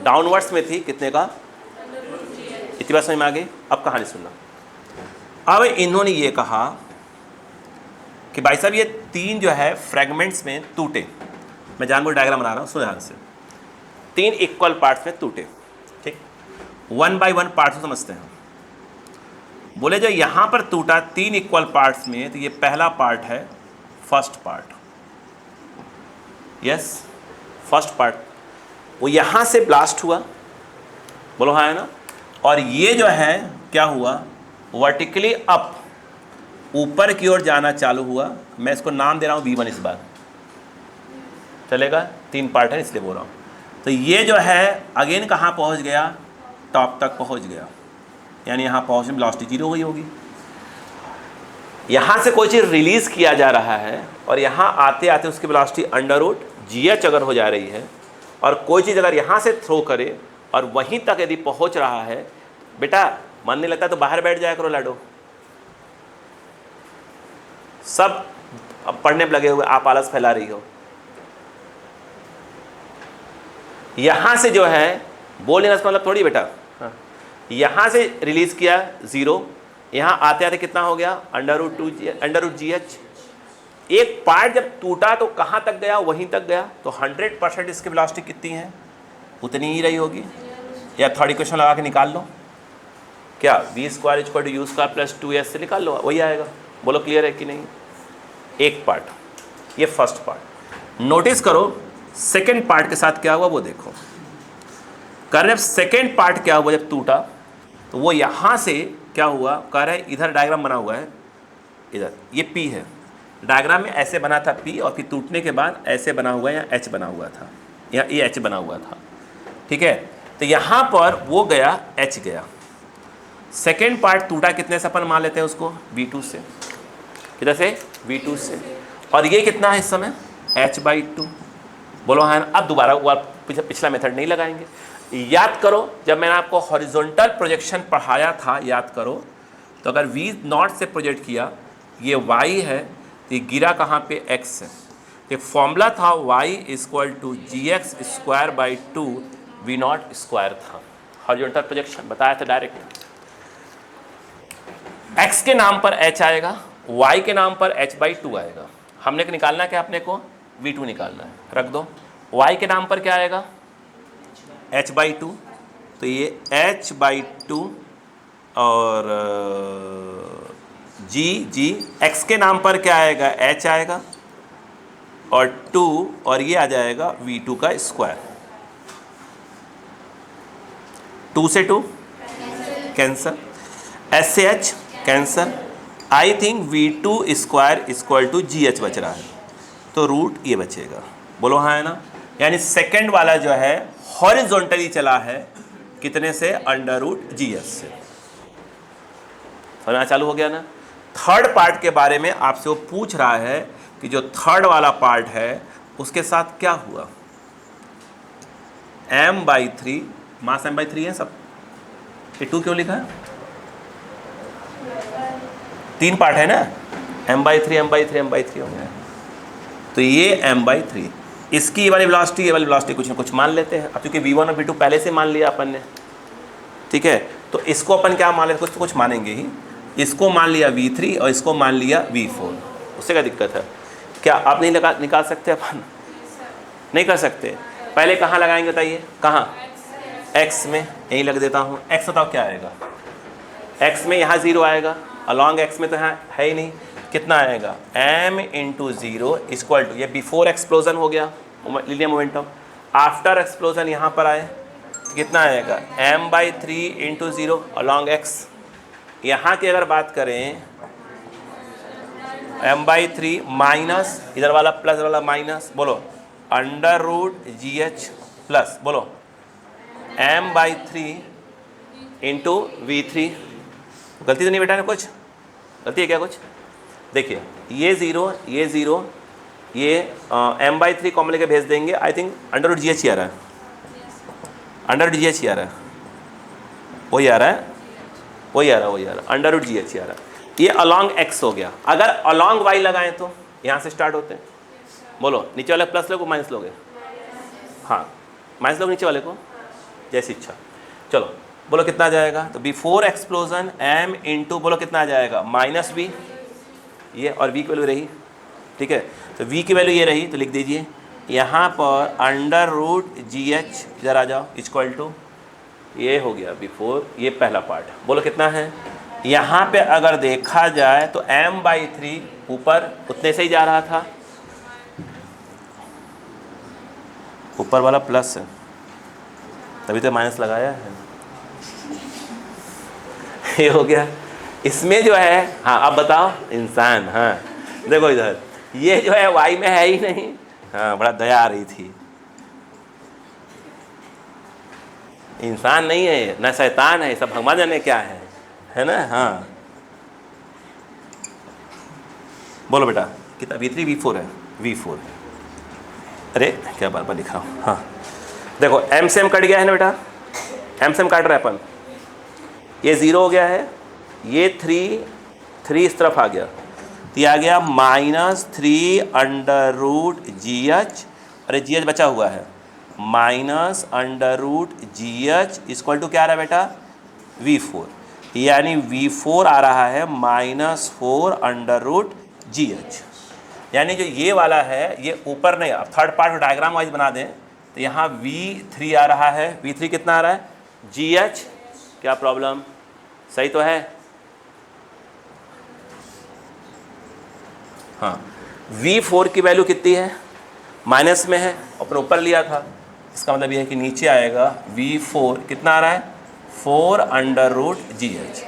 [SPEAKER 1] डाउनवर्ड्स में थी, कितने का, इतनी बात समझ में आ गई। अब कहानी सुनना। अब इन्होंने ये कहा कि भाई साहब ये 3 जो है फ्रेगमेंट्स में टूटे, मैं जानबूझ डायग्राम बना रहा हूँ, सुनो ध्यान से, 3 इक्वल पार्ट्स में टूटे, ठीक, 1 बाय 1 पार्ट्स समझते हैं। बोले जो यहाँ पर टूटा 3 इक्वल पार्ट्स में, तो ये पहला पार्ट है first part, yes first part, वो यहाँ से ब्लास्ट हुआ, बोलो हाँ है ना, और ये जो है क्या हुआ, वर्टिकली अप ऊपर की ओर जाना चालू हुआ। मैं इसको नाम दे रहा हूँ V1 इस बार, चलेगा, 3 पार्ट है इसलिए बोल रहा हूँ। तो ये जो है अगेन कहाँ पहुँच गया, टॉप तक पहुँच गया, यानी यहाँ पहुँचने में वेलोसिटी 0 हो गई होगी। यहाँ से कोई चीज़ रिलीज़ किया जा रहा है और यहाँ आते आते उसकी वेलोसिटी अंडर रूट GH अगर हो जा रही है, और कोई चीज़ अगर यहाँ से थ्रो करे और वहीं तक यदि पहुँच रहा है, बेटा मन नहीं लगता तो बाहर बैठ जाया करो लाडो, सब अब पढ़ने में लगे हुए, आप आलस फैला रही हो। यहाँ से जो है बोलने का मतलब थोड़ी बेटा, यहाँ से रिलीज़ किया 0, यहाँ आते आते कितना हो गया अंडर रूट GH। एक पार्ट जब टूटा तो कहाँ तक गया, वहीं तक गया, तो 100% इसकी वेलोसिटी कितनी है, उतनी ही रही होगी। या थर्ड इक्वेशन लगा के निकाल लो, क्या v square equal to u square plus 2s से निकाल लो, वही आएगा। बोलो क्लियर है कि नहीं। एक पार्ट, ये फर्स्ट पार्ट। नोटिस करो सेकेंड पार्ट के साथ क्या हुआ वो देखो। कह रहे सेकेंड पार्ट क्या हुआ, जब टूटा तो वो यहाँ से क्या हुआ, कह रहे इधर डायग्राम बना हुआ है, इधर ये P है, डायग्राम में ऐसे बना था P, और फिर टूटने के बाद ऐसे बना हुआ है, यहाँ H बना हुआ था, यहाँ ये H बना हुआ था, ठीक है। तो यहाँ पर वो गया, H गया। सेकेंड पार्ट टूटा कितने से, अपन मान लेते हैं उसको V2 से, किधर से V2 से, और ये कितना है इस समय h/2। बोलो हाँ। अब दोबारा पिछला मेथड नहीं लगाएंगे। याद करो जब मैंने आपको हॉरिजॉन्टल प्रोजेक्शन पढ़ाया था, याद करो, तो अगर V0 से प्रोजेक्ट किया, ये y है, तो ये गिरा कहाँ पे, x है। एक फॉर्मूला था y equal to gx²/2 V0 square था, हॉरिजॉन्टल प्रोजेक्शन बताया था डायरेक्ट। x के नाम पर h आएगा, y के नाम पर h/2 आएगा। हमने निकालना क्या, अपने को V2 निकालना है, रख दो। y के नाम पर क्या आएगा h/2, तो ये h/2 और g x के नाम पर क्या आएगा, h आएगा, और 2 और ये आ जाएगा V2 का स्क्वायर। 2 से 2 कैंसर, h से h cancel. I think V2 square equal to GH बच रहा है, तो रूट ये बचेगा। बोलो हाँ है ना। यानी सेकंड वाला जो है हॉरिजॉन्टली चला है, कितने से, अंडर रूट GH से। समझना चालू हो गया ना। थर्ड पार्ट के बारे में आपसे वो पूछ रहा है कि जो थर्ड वाला पार्ट है उसके साथ क्या हुआ। m/3 मास m/3 है सब, ये 2 क्यों लिखा है, 3 पार्ट है ना, m/3 हो गया। तो ये m/3, इसकी ये वाली वेलोसिटी, ये वाली वेलोसिटी कुछ ना कुछ मान लेते हैं। अब क्योंकि V1 और V2 पहले से मान लिया अपन ने, ठीक है, तो इसको अपन क्या मान लेते, कुछ तो कुछ मानेंगे ही। इसको मान लिया V3 और इसको मान लिया V4, उससे क्या दिक्कत है। क्या आप नहीं निकाल सकते, अपन नहीं कर सकते। पहले कहाँ लगाएंगे बताइए, कहाँ, x में, यहीं लग देता हूँ। x बताओ क्या आएगा, x में यहाँ 0 आएगा, अलॉन्ग x में तो है ही नहीं, कितना आएगा m × 0 इक्वल टू, ये बिफोर एक्सप्लोजन हो गया लीनियर मोमेंटम, आफ्टर एक्सप्लोजन यहाँ पर आए कितना आएगा m/3 × 0 अलॉन्ग x। यहाँ की अगर बात करें m/3 माइनस, इधर वाला प्लस वाला माइनस, बोलो अंडर रूट GH प्लस, बोलो m/3 इंटू V3। गलती तो नहीं बेटा ना, कुछ गलती है क्या कुछ? देखिए ये ज़ीरो, ये ज़ीरो, ये m/3 कॉमन लेके भेज देंगे। आई थिंक √GH ही आ रहा है, √GH ही आ रहा है, वही आ रहा है, वही आ रहा है, वही आ रहा है, √GH ही आ रहा है। ये अलॉन्ग x हो गया। अगर अलॉन्ग y लगाएं तो यहाँ से स्टार्ट होते हैं। बोलो नीचे वाले प्लस लोगे माइनस लोगे? हाँ माइनस लोग नीचे वाले को, जैसी इच्छा। चलो बोलो कितना आ जाएगा? तो बिफोर एक्सप्लोजन m इंटू बोलो कितना आ जाएगा? -v, ये और v की वैल्यू रही, ठीक है। तो v की वैल्यू ये रही, तो लिख दीजिए यहाँ पर √GH, इधर आ जाओ, इक्वल टू ये हो गया बिफोर, ये पहला पार्ट। बोलो कितना है? यहाँ पे अगर देखा जाए तो m/3 ऊपर उतने से ही जा रहा था, ऊपर वाला प्लस है तभी तो माइनस लगाया है, ये हो गया। इसमें जो है, हाँ अब बताओ इंसान, हाँ देखो इधर ये जो है y में है ही नहीं। हाँ बड़ा दया आ रही थी। इंसान नहीं है ना, शैतान है, सब भगवान जाने क्या है ना। हाँ बोलो बेटा कितना? V3 V4 है, V4। अरे क्या बार बार लिखा हूँ। हाँ देखो m से m कट गया है ना बेटा, m से m काट रहे हैं अपन, ये 0 हो गया है, ये 3 इस तरफ आ गया, तो ये आ गया -3 √GH, अरे GH बचा हुआ है, -√GH इक्वल टू क्या आ रहा है बेटा? V4, यानी V4 आ रहा है -4 √GH। यानी जो ये वाला है ये ऊपर नहीं, अब थर्ड पार्ट डायग्राम वाइज बना दें तो यहाँ V3 आ रहा है, V3 कितना आ रहा है? GH। क्या प्रॉब्लम? सही तो है? हाँ V4 की वैल्यू कितनी है? माइनस में है, अपन ऊपर लिया था, इसका मतलब ये है कि नीचे आएगा V4 कितना आ रहा है? 4 √GH।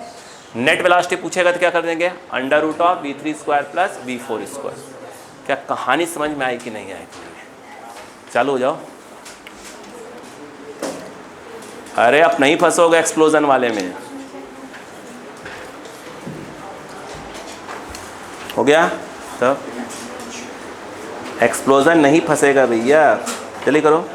[SPEAKER 1] नेट वेलोसिटी पूछेगा तो क्या कर देंगे? √V3² plus V4²। क्या कहानी समझ में आई कि नहीं आई? चालू हो जाओ। अरे अब नहीं फंसोगे एक्सप्लोजन वाले में। हो गया तब एक्सप्लोजन नहीं फंसेगा भैया, चलिए करो।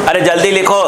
[SPEAKER 1] अरे जल्दी लिखो।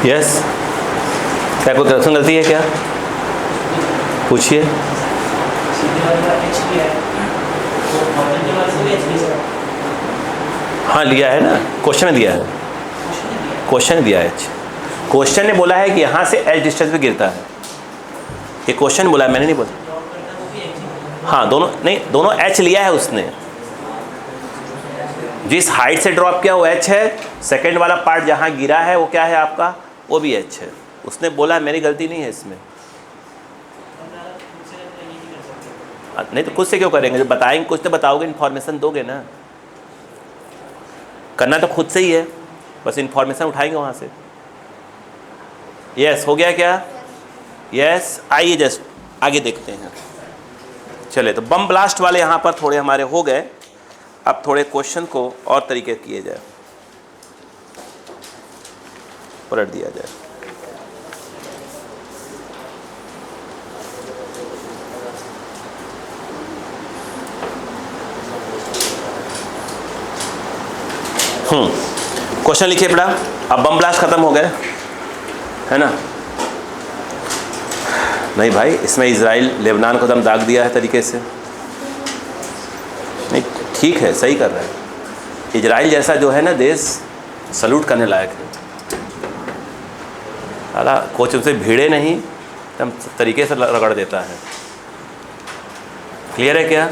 [SPEAKER 1] यस, क्या कोई करप्शन गलती है क्या? पूछिए। हाँ लिया है ना, क्वेश्चन में दिया है, क्वेश्चन दिया है। क्वेश्चन ने बोला है कि यहाँ से एच डिस्टेंस पे गिरता है, ये क्वेश्चन बोला है, मैंने नहीं बोला। हाँ दोनों नहीं, दोनों एच लिया है उसने, जिस हाइट से ड्रॉप किया वो एच है, सेकंड वाला पार्ट जहाँ गिरा है वो क्या है आपका, वो भी एच है। उसने बोला है, मेरी गलती नहीं है इसमें। नहीं तो खुद से क्यों करेंगे, जब बताएंगे कुछ तो बताओगे, इन्फॉर्मेशन दोगे ना। करना तो खुद से ही है, बस इन्फॉर्मेशन उठाएंगे वहाँ से। यस, हो गया क्या? यस, आइए जस्ट आगे देखते हैं। चले, तो बम ब्लास्ट वाले यहाँ पर थोड़े हमारे हो गए। अब थोड़े क्वेश्चन को और तरीके किए जाए, पलट दिया जाए। क्वेश्चन लिखिए पड़ा। अब बम ब्लास्ट खत्म हो गए है ना? नहीं भाई, इसमें इजराइल लेबनान को दम दाग दिया है तरीके से। नहीं ठीक है, सही कर रहा है। इजराइल जैसा जो है ना देश, सल्यूट करने लायक है। अला कोच उनसे भिड़े नहीं, एकदम तरीके से रगड़ देता है। क्लियर है क्या?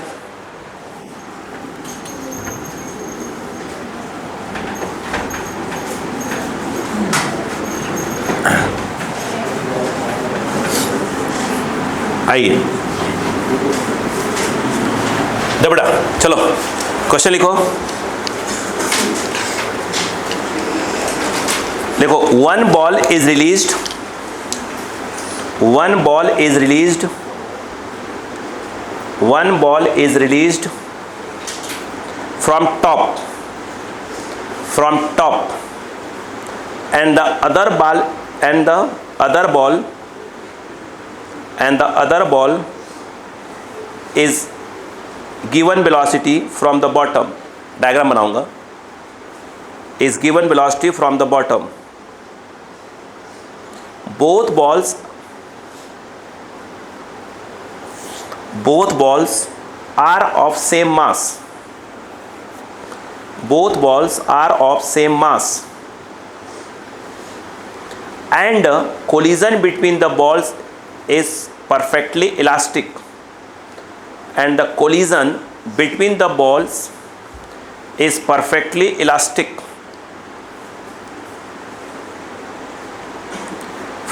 [SPEAKER 1] आइए दबड़ा, चलो क्वेश्चन लिखो। देखो, one ball is released, one ball is released, one ball is released from top, from top, and the other ball, and the other ball, and the other ball is given velocity from the bottom. Diagram बनाऊंगा। is given velocity from the bottom. both balls are of same mass, both balls are of same mass, and collision between the balls is perfectly elastic, and the collision between the balls is perfectly elastic.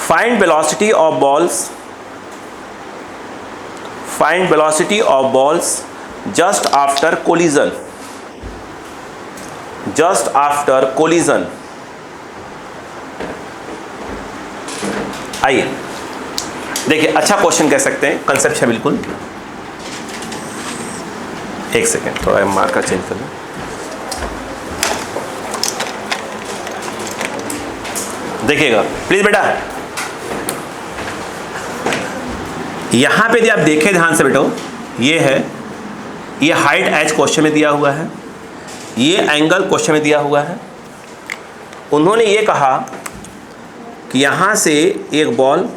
[SPEAKER 1] Find velocity of balls, find velocity of balls just after collision, just after collision. आइए देखिए, अच्छा question कह सकते हैं, concept है बिल्कुल। एक second, थोड़ा मार्कर चेंज कर लूँ। देखिएगा प्लीज बेटा, यहां पे यदि आप देखें ध्यान से बेटो, ये है, ये हाइट एच क्वेश्चन में दिया हुआ है, ये एंगल क्वेश्चन में दिया हुआ है। उन्होंने ये कहा कि यहां से एक बॉल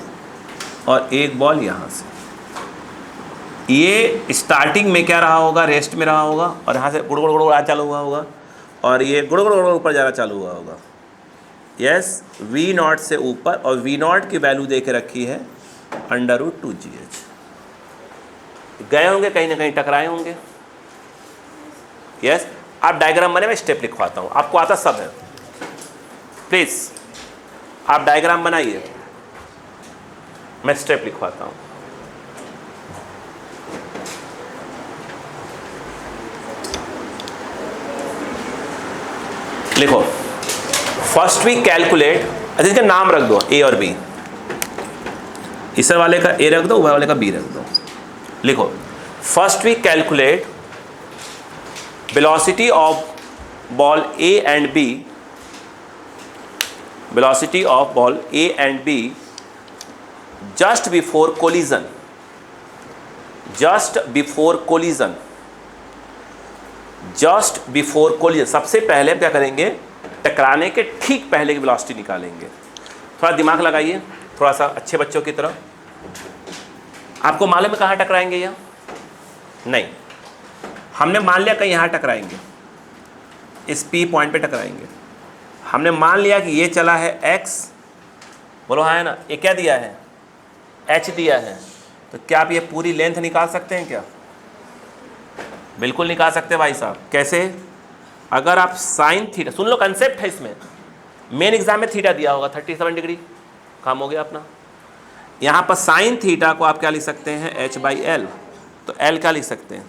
[SPEAKER 1] और एक बॉल यहाँ से, ये स्टार्टिंग में क्या रहा होगा, रेस्ट में रहा होगा, और यहाँ से गुड़ गुड़ गुड़ गुड़ चालू हुआ होगा, और ये गुड़ गुड़ गुड़ ऊपर जाना चालू हुआ होगा। यस, वी नॉट से ऊपर, और वी नॉट की वैल्यू दे के रखी है √2GH। गए होंगे कहीं ना कहीं, टकराए होंगे। यस, आप डायग्राम बने, मैं स्टेप लिखवाता हूँ, आपको आता सब है। प्लीज़ आप डायग्राम बनाइए, मैं स्टेप लिखवाता हूं। लिखो, फर्स्ट वी कैलकुलेट, अच्छा इसका नाम रख दो ए और बी, इस वाले का ए रख दो, वह वाले का बी रख दो। लिखो, first we calculate velocity of ball a and b, velocity of ball a and b just before collision, just before collision, just before collision। सबसे पहले हम क्या करेंगे, टकराने के ठीक पहले की वेलोसिटी निकालेंगे। थोड़ा दिमाग लगाइए, थोड़ा सा अच्छे बच्चों की तरह। आपको मालूम है कहाँ टकराएंगे यह? नहीं, हमने मान लिया कहीं यहाँ टकराएंगे, इस P पॉइंट पे टकराएंगे। हमने मान लिया कि ये चला है x, बोलो हाँ है ना। ये क्या दिया है? h दिया है। तो क्या आप ये पूरी लेंथ निकाल सकते हैं क्या? बिल्कुल निकाल सकते हैं भाई साहब। कैसे? अगर आप साइन थीटा, सुन लो कंसेप्ट है इसमें, मेन एग्जाम में थीटा दिया होगा 37 डिग्री, काम हो गया अपना। यहाँ पर साइन थीटा को आप क्या लिख सकते हैं? h/l। तो l क्या लिख सकते हैं?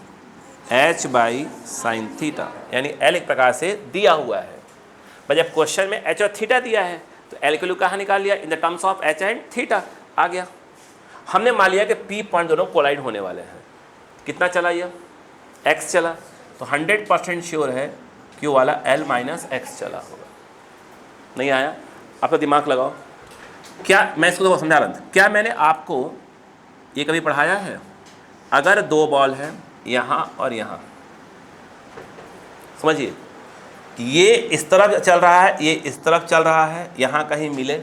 [SPEAKER 1] h बाई साइन थीटा, यानी l एक प्रकार से दिया हुआ है। पर जब क्वेश्चन में h और थीटा दिया है तो l के लिए कहाँ निकाल लिया? In the terms of h and theta आ गया। हमने मान लिया कि P पॉइंट दोनों कोलाइड होने वाले हैं। कितना चला यह? x चला। तो 100% श्योर है कि वो वाला l माइनस एक्स चला होगा। नहीं आया? आप तो दिमाग लगाओ। क्या मैं इसको समझा रहा था? क्या मैंने आपको ये कभी पढ़ाया है? अगर दो बॉल है यहाँ और यहाँ, समझिए, ये इस तरफ चल रहा है, ये इस तरफ चल रहा है, यहाँ कहीं मिले,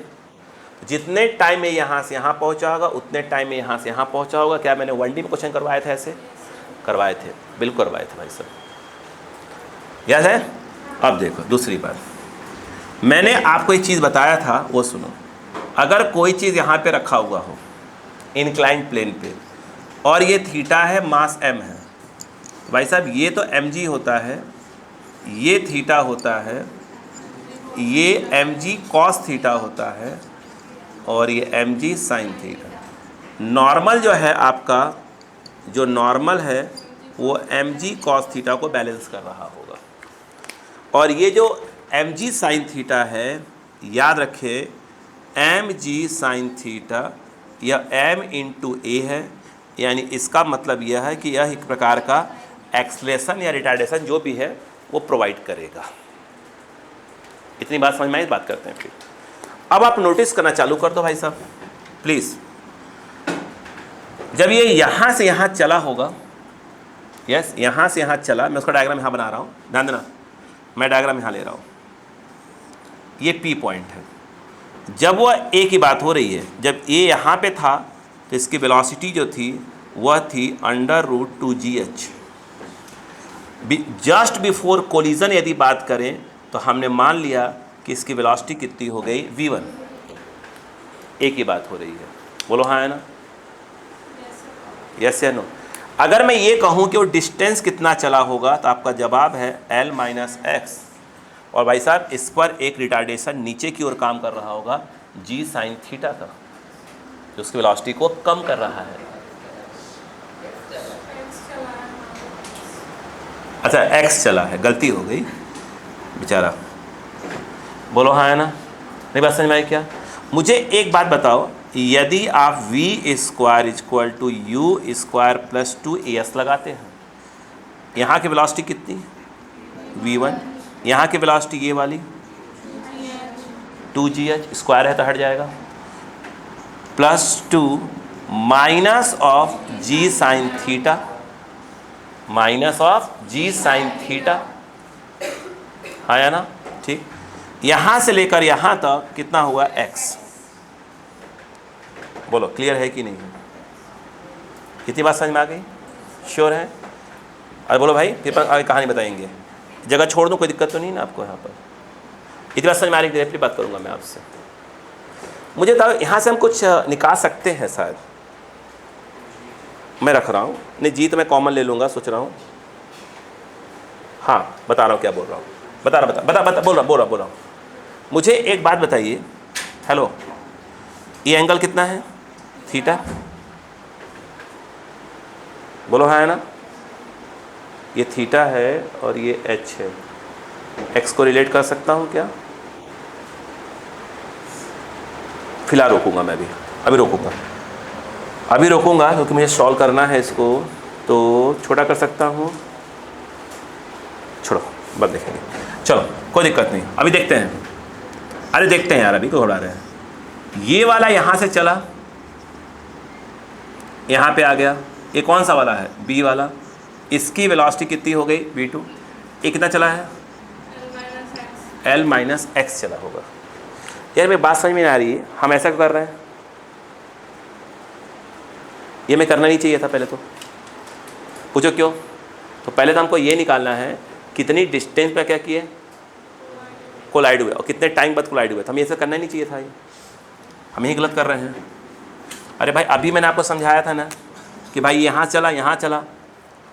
[SPEAKER 1] जितने टाइम में यहाँ से यहाँ पहुँचा होगा उतने टाइम में यहाँ से यहाँ पहुँचा होगा। क्या मैंने 1D में क्वेश्चन करवाए थे? ऐसे करवाए थे, बिल्कुल करवाए थे भाई साहब, याद है? अब देखो दूसरी बात, मैंने आपको एक चीज़ बताया था, वो सुनो। अगर कोई चीज़ यहाँ पे रखा हुआ हो इंक्लाइंड प्लेन पे, और ये थीटा है, मास m है, भाई साहब ये तो mg होता है, ये थीटा होता है, ये mg cos थीटा होता है, और ये mg sin थीटा। नॉर्मल जो है आपका, जो नॉर्मल है वो mg cos थीटा को बैलेंस कर रहा होगा, और ये जो mg sin थीटा है, याद रखें mg sin थीटा यह m इंटू a है, यानी इसका मतलब यह है कि यह एक प्रकार का एक्सलेशन या रिटार्डेशन जो भी है वो प्रोवाइड करेगा। इतनी बात समझ में आई? बात करते हैं फिर। अब आप नोटिस करना चालू कर दो भाई साहब प्लीज़। जब ये यहाँ से यहाँ चला होगा, यस, यहाँ से यहाँ चला, मैं उसका डायग्राम यहाँ बना रहा हूँ, ध्यान देना, मैं डायग्राम यहाँ ले रहा हूँ। ये P पॉइंट है। जब वह A की बात हो रही है, जब A यहाँ पे था तो इसकी वेलोसिटी जो थी वह थी √2gh। जस्ट बिफोर कोलिजन यदि बात करें तो हमने मान लिया कि इसकी वेलोसिटी कितनी हो गई? v1। A की बात हो रही है, बोलो हाँ है ना? यस या नो? अगर मैं ये कहूँ कि वो डिस्टेंस कितना चला होगा तो आपका जवाब है l माइनस एक्स, और भाई साहब इस पर एक रिटार्डेशन नीचे की ओर काम कर रहा होगा g साइन थीटा का, जो उसकी वेलोसिटी को कम कर रहा है। अच्छा x चला है, गलती हो गई बेचारा, बोलो हाँ है ना? नहीं बात समझ में आई क्या? मुझे एक बात बताओ, यदि आप v square equal to u square plus 2as लगाते हैं, यहाँ की वेलोसिटी कितनी? v1, यहाँ की वेलोसिटी ये वाली 2gh, स्क्वायर है तो हट जाएगा, +2 minus of g sine theta, minus of g sine theta, आया ना? ठीक, यहाँ से लेकर यहाँ तक कितना हुआ? x। बोलो क्लियर है कि नहीं? कितनी बात समझ में आ गई? श्योर है? अरे बोलो भाई, फिर आगे कहानी बताएंगे। जगह छोड़ दूँ, कोई दिक्कत तो नहीं ना आपको यहाँ पर? इतनी बात समझ में आ रही? डायरेक्टली बात करूँगा मैं आपसे। मुझे बताओ, यहाँ से हम कुछ निकाल सकते हैं शायद? मैं रख रहा हूँ, नहीं जी तो मैं कॉमन ले लूँगा, सोच रहा हूँ। हाँ बता रहा हूँ क्या बोल रहा हूँ, बोल रहा हूँ। मुझे एक बात बताइए, हेलो, ये एंगल कितना है? थीटा, बोलो हाँ है ना? ये थीटा है और ये h है। x को रिलेट कर सकता हूँ क्या? फिलहाल रोकूंगा मैं अभी रोकूंगा क्योंकि मुझे सॉल्व करना है इसको, तो छोटा कर सकता हूँ। छोड़ो, बाद देखेंगे, चलो कोई दिक्कत नहीं, अभी देखते हैं। अरे देखते हैं यार, अभी को उड़ा रहे हैं। ये वाला यहाँ से चला, यहाँ पे आ गया, ये कौन सा वाला है? b वाला। इसकी वेलोसिटी कितनी हो गई? v2। ये कितना चला है? l माइनस एक्स चला होगा। यार मेरी बात समझ में नहीं आ रही है, हम ऐसा क्यों कर रहे हैं? ये मैं करना नहीं चाहिए था पहले तो। पूछो क्यों? तो पहले तो हमको ये निकालना है कितनी डिस्टेंस पे क्या किए, कोलाइड हुए, और कितने टाइम बाद कोलाइड हुए। तो हमें ऐसा करना नहीं चाहिए था, ये हम ही गलत कर रहे हैं। अरे भाई अभी मैंने आपको समझाया था ना कि भाई यहाँ चला,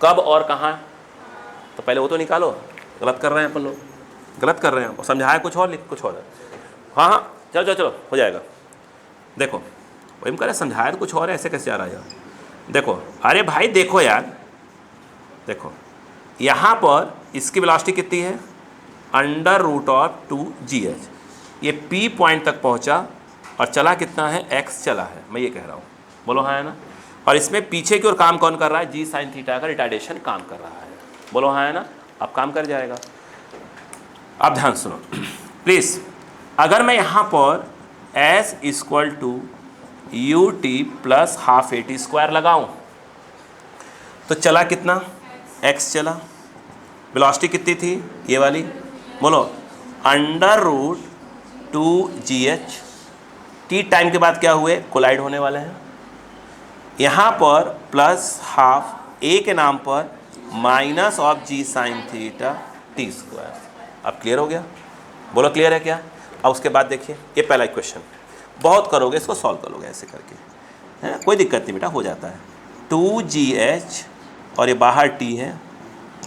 [SPEAKER 1] कब और कहाँ, तो पहले वो तो निकालो। गलत कर रहे हैं अपन लोग, गलत कर रहे हैं। और समझाया कुछ और, लिख कुछ और है। हाँ चलो हो जाएगा। देखो वही हम कह रहे, समझाया तो कुछ और है, ऐसे कैसे जा रहा है यार? देखो, अरे भाई देखो यार, देखो यहाँ पर इसकी वेलोसिटी कितनी है, √2gh। ये P पॉइंट तक पहुँचा और चला कितना है, x चला है, मैं ये कह रहा हूँ। बोलो हाँ है ना? और इसमें पीछे की ओर काम कौन कर रहा है, g sin थीटा का रिटार्डेशन काम कर रहा है। बोलो हाँ है ना? अब काम कर जाएगा। अब ध्यान सुनो प्लीज़। अगर मैं यहाँ पर s = ut + ½ at² लगाऊँ तो चला कितना, x चला। वेलोसिटी कितनी थी ये वाली, बोलो √2gh। t टाइम के बाद क्या हुए, कोलाइड होने वाले हैं। यहाँ पर +½ a के नाम पर -g sin थीटा t²। अब क्लियर हो गया? बोलो क्लियर है क्या? अब उसके बाद देखिए, ये पहला क्वेश्चन बहुत करोगे, इसको सॉल्व करोगे ऐसे करके, है कोई दिक्कत नहीं बेटा, हो जाता है। 2gh और ये बाहर t है,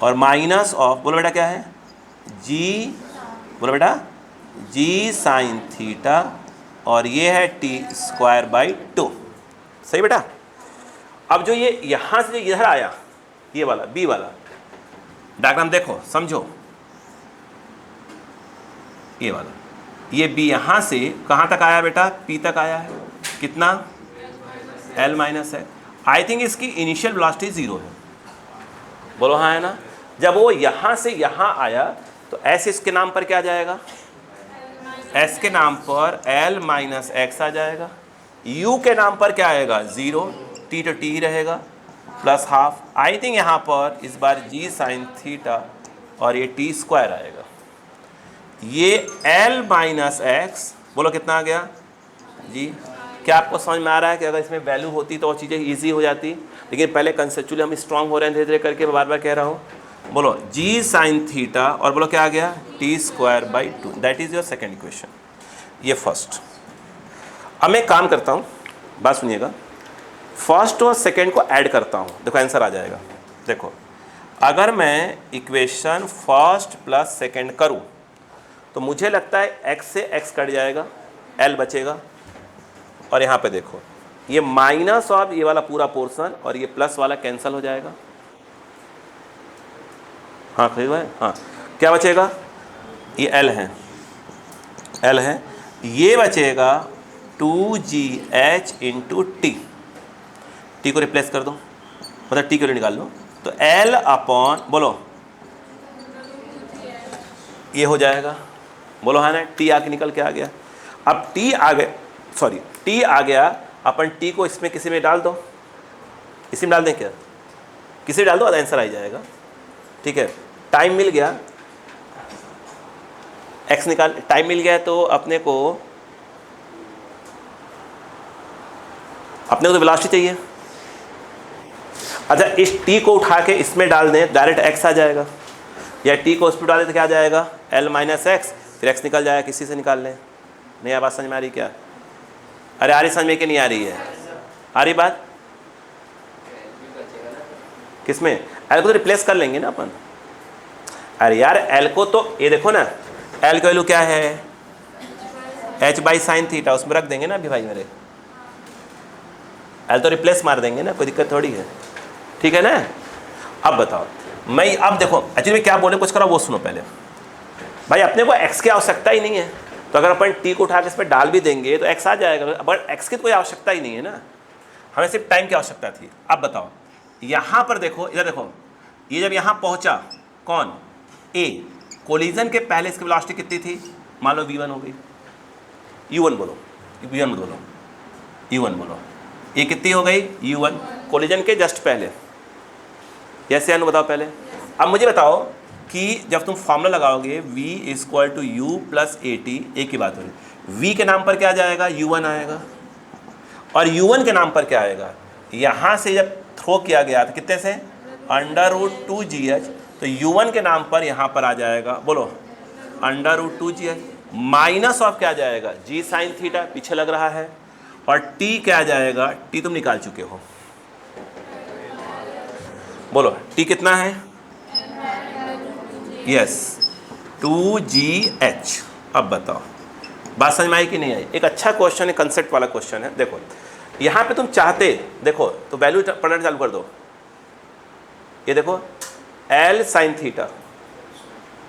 [SPEAKER 1] और माइनस ऑफ, बोलो बेटा क्या है, g, बोलो बेटा g sin थीटा, और ये है t²/2। सही बेटा? अब जो ये यहाँ से इधर आया, ये वाला b वाला डायग्राम देखो, समझो। ये वाला, ये b यहाँ से कहाँ तक आया बेटा, p तक आया है। कितना, l - है। आई थिंक इसकी इनिशियल वेलोसिटी 0 है। बोलो हाँ है ना? जब वो यहाँ से यहाँ आया तो s इसके नाम पर क्या आ जाएगा, s के नाम पर l - x आ जाएगा। u के नाम पर क्या आएगा, 0, t तो t ही रहेगा, +½ आई थिंक यहाँ पर इस बार g sin थीटा और ये t² आएगा। ये l - x, बोलो कितना आ गया जी? क्या आपको समझ में आ रहा है कि अगर इसमें वैल्यू होती तो और चीज़ें ईजी हो जाती? लेकिन पहले कंसेप्चुअली हम स्ट्रांग हो रहे हैं धीरे धीरे करके, मैं बार बार कह रहा हूँ। बोलो g sin थीटा, और बोलो क्या आ गया, t²/2। That is your second equation. ये फर्स्ट। अब मैं काम करता हूँ, बात सुनिएगा, फर्स्ट और सेकेंड को ऐड करता हूँ, देखो आंसर आ जाएगा। देखो अगर मैं इक्वेशन फर्स्ट प्लस सेकेंड करूँ तो मुझे लगता है x से x कट जाएगा, l बचेगा। और यहाँ पे देखो, ये माइनस ऑफ ये वाला पूरा पोर्शन और ये प्लस वाला कैंसिल हो जाएगा। हाँ खरीद भाई, हाँ क्या बचेगा, ये l है, ये बचेगा 2gh × t को रिप्लेस कर दो, मतलब t को निकाल लो, तो l/, बोलो ये हो जाएगा। बोलो हाँ ना? t आके निकल के आ गया। अब t आ गया, सॉरी t आ गया, अपन t को इसमें किसी में डाल दो, इसी में डाल दें क्या, किसी में डाल दो, आंसर आ जाएगा। ठीक है, टाइम मिल गया, x निकाल, टाइम मिल गया तो अपने को तो वेलोसिटी चाहिए। अच्छा, इस t को उठा के इसमें डाल दें, डायरेक्ट x आ जाएगा, या t को उस पर डालें तो क्या आ जाएगा, l - x, फिर x निकल जाएगा, किसी से निकाल लें। नहीं आवाज़ समझ में आ रही क्या? अरे आ रही समझ में कि नहीं आ रही है? आ रही बात? किसमें, l को तो रिप्लेस कर लेंगे ना अपन। अरे यार l को तो, ये देखो ना, l की वैल्यू क्या है, h/sin थीटा, उसमें रख देंगे ना अभी भाई मेरे, l तो रिप्लेस मार देंगे ना, कोई दिक्कत थोड़ी है। ठीक है ना? अब बताओ, मैं अब देखो एक्चुअली क्या बोले, कुछ करो वो सुनो पहले। भाई अपने को x की आवश्यकता ही नहीं है, तो अगर अपन t को उठा के इस पर डाल भी देंगे तो x आ जाएगा, बट x की तो कोई आवश्यकता ही नहीं है ना, हमें सिर्फ टाइम की आवश्यकता थी। अब बताओ, यहाँ पर देखो, इधर देखो, ये जब यहाँ पहुँचा कौन, a, कोलिजन के पहले इसकी वेलोसिटी कितनी थी, मान लो v1 हो गई, u1 बोलो, v1 बोलो, u1 बोलो, ये कितनी हो गई, u1 कोलिजन के जस्ट पहले। यस या नो बताओ पहले। अब मुझे बताओ, कि जब तुम फॉर्मूला लगाओगे v equal to U plus A T, एक ही बात हो रही, v के नाम पर क्या जाएगा, u1 आएगा, और u1 के नाम पर क्या आएगा, यहाँ से जब थ्रो किया गया था कितने से, √2gh, तो u1 के नाम पर यहाँ पर आ जाएगा, बोलो √2gh, माइनस ऑफ क्या जाएगा, g साइन थीटा पीछे लग रहा है, और t क्या जाएगा, t तुम निकाल चुके हो, बोलो t कितना है, यस 2gh। अब बताओ बात समझ में आई कि नहीं आई। एक अच्छा क्वेश्चन है, कंसेप्ट वाला क्वेश्चन है। देखो यहाँ पे तुम चाहते, देखो तो वैल्यू पढ़ना चालू कर दो, ये देखो L sine theta,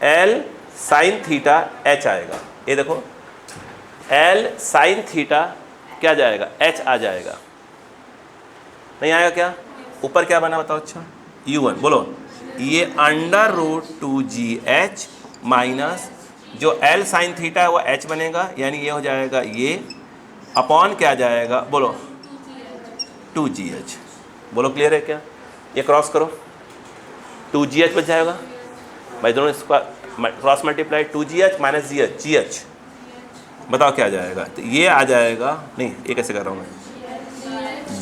[SPEAKER 1] L sine theta H आएगा, ये देखो L साइन थीटा क्या जाएगा, H आ जाएगा, नहीं आएगा क्या, ऊपर क्या बना बताओ, अच्छा U1, बोलो ये √2gh माइनस जो L साइन थीटा है वो H बनेगा, यानी ये हो जाएगा ये अपॉन क्या जाएगा, बोलो 2gh, बोलो क्लियर है क्या, ये क्रॉस करो 2gh बच जाएगा भाई, दोनों इसका cross multiply 2gh minus gh, बताओ क्या आ जाएगा, तो ये आ जाएगा, नहीं ये कैसे कर रहा हूँ मैं,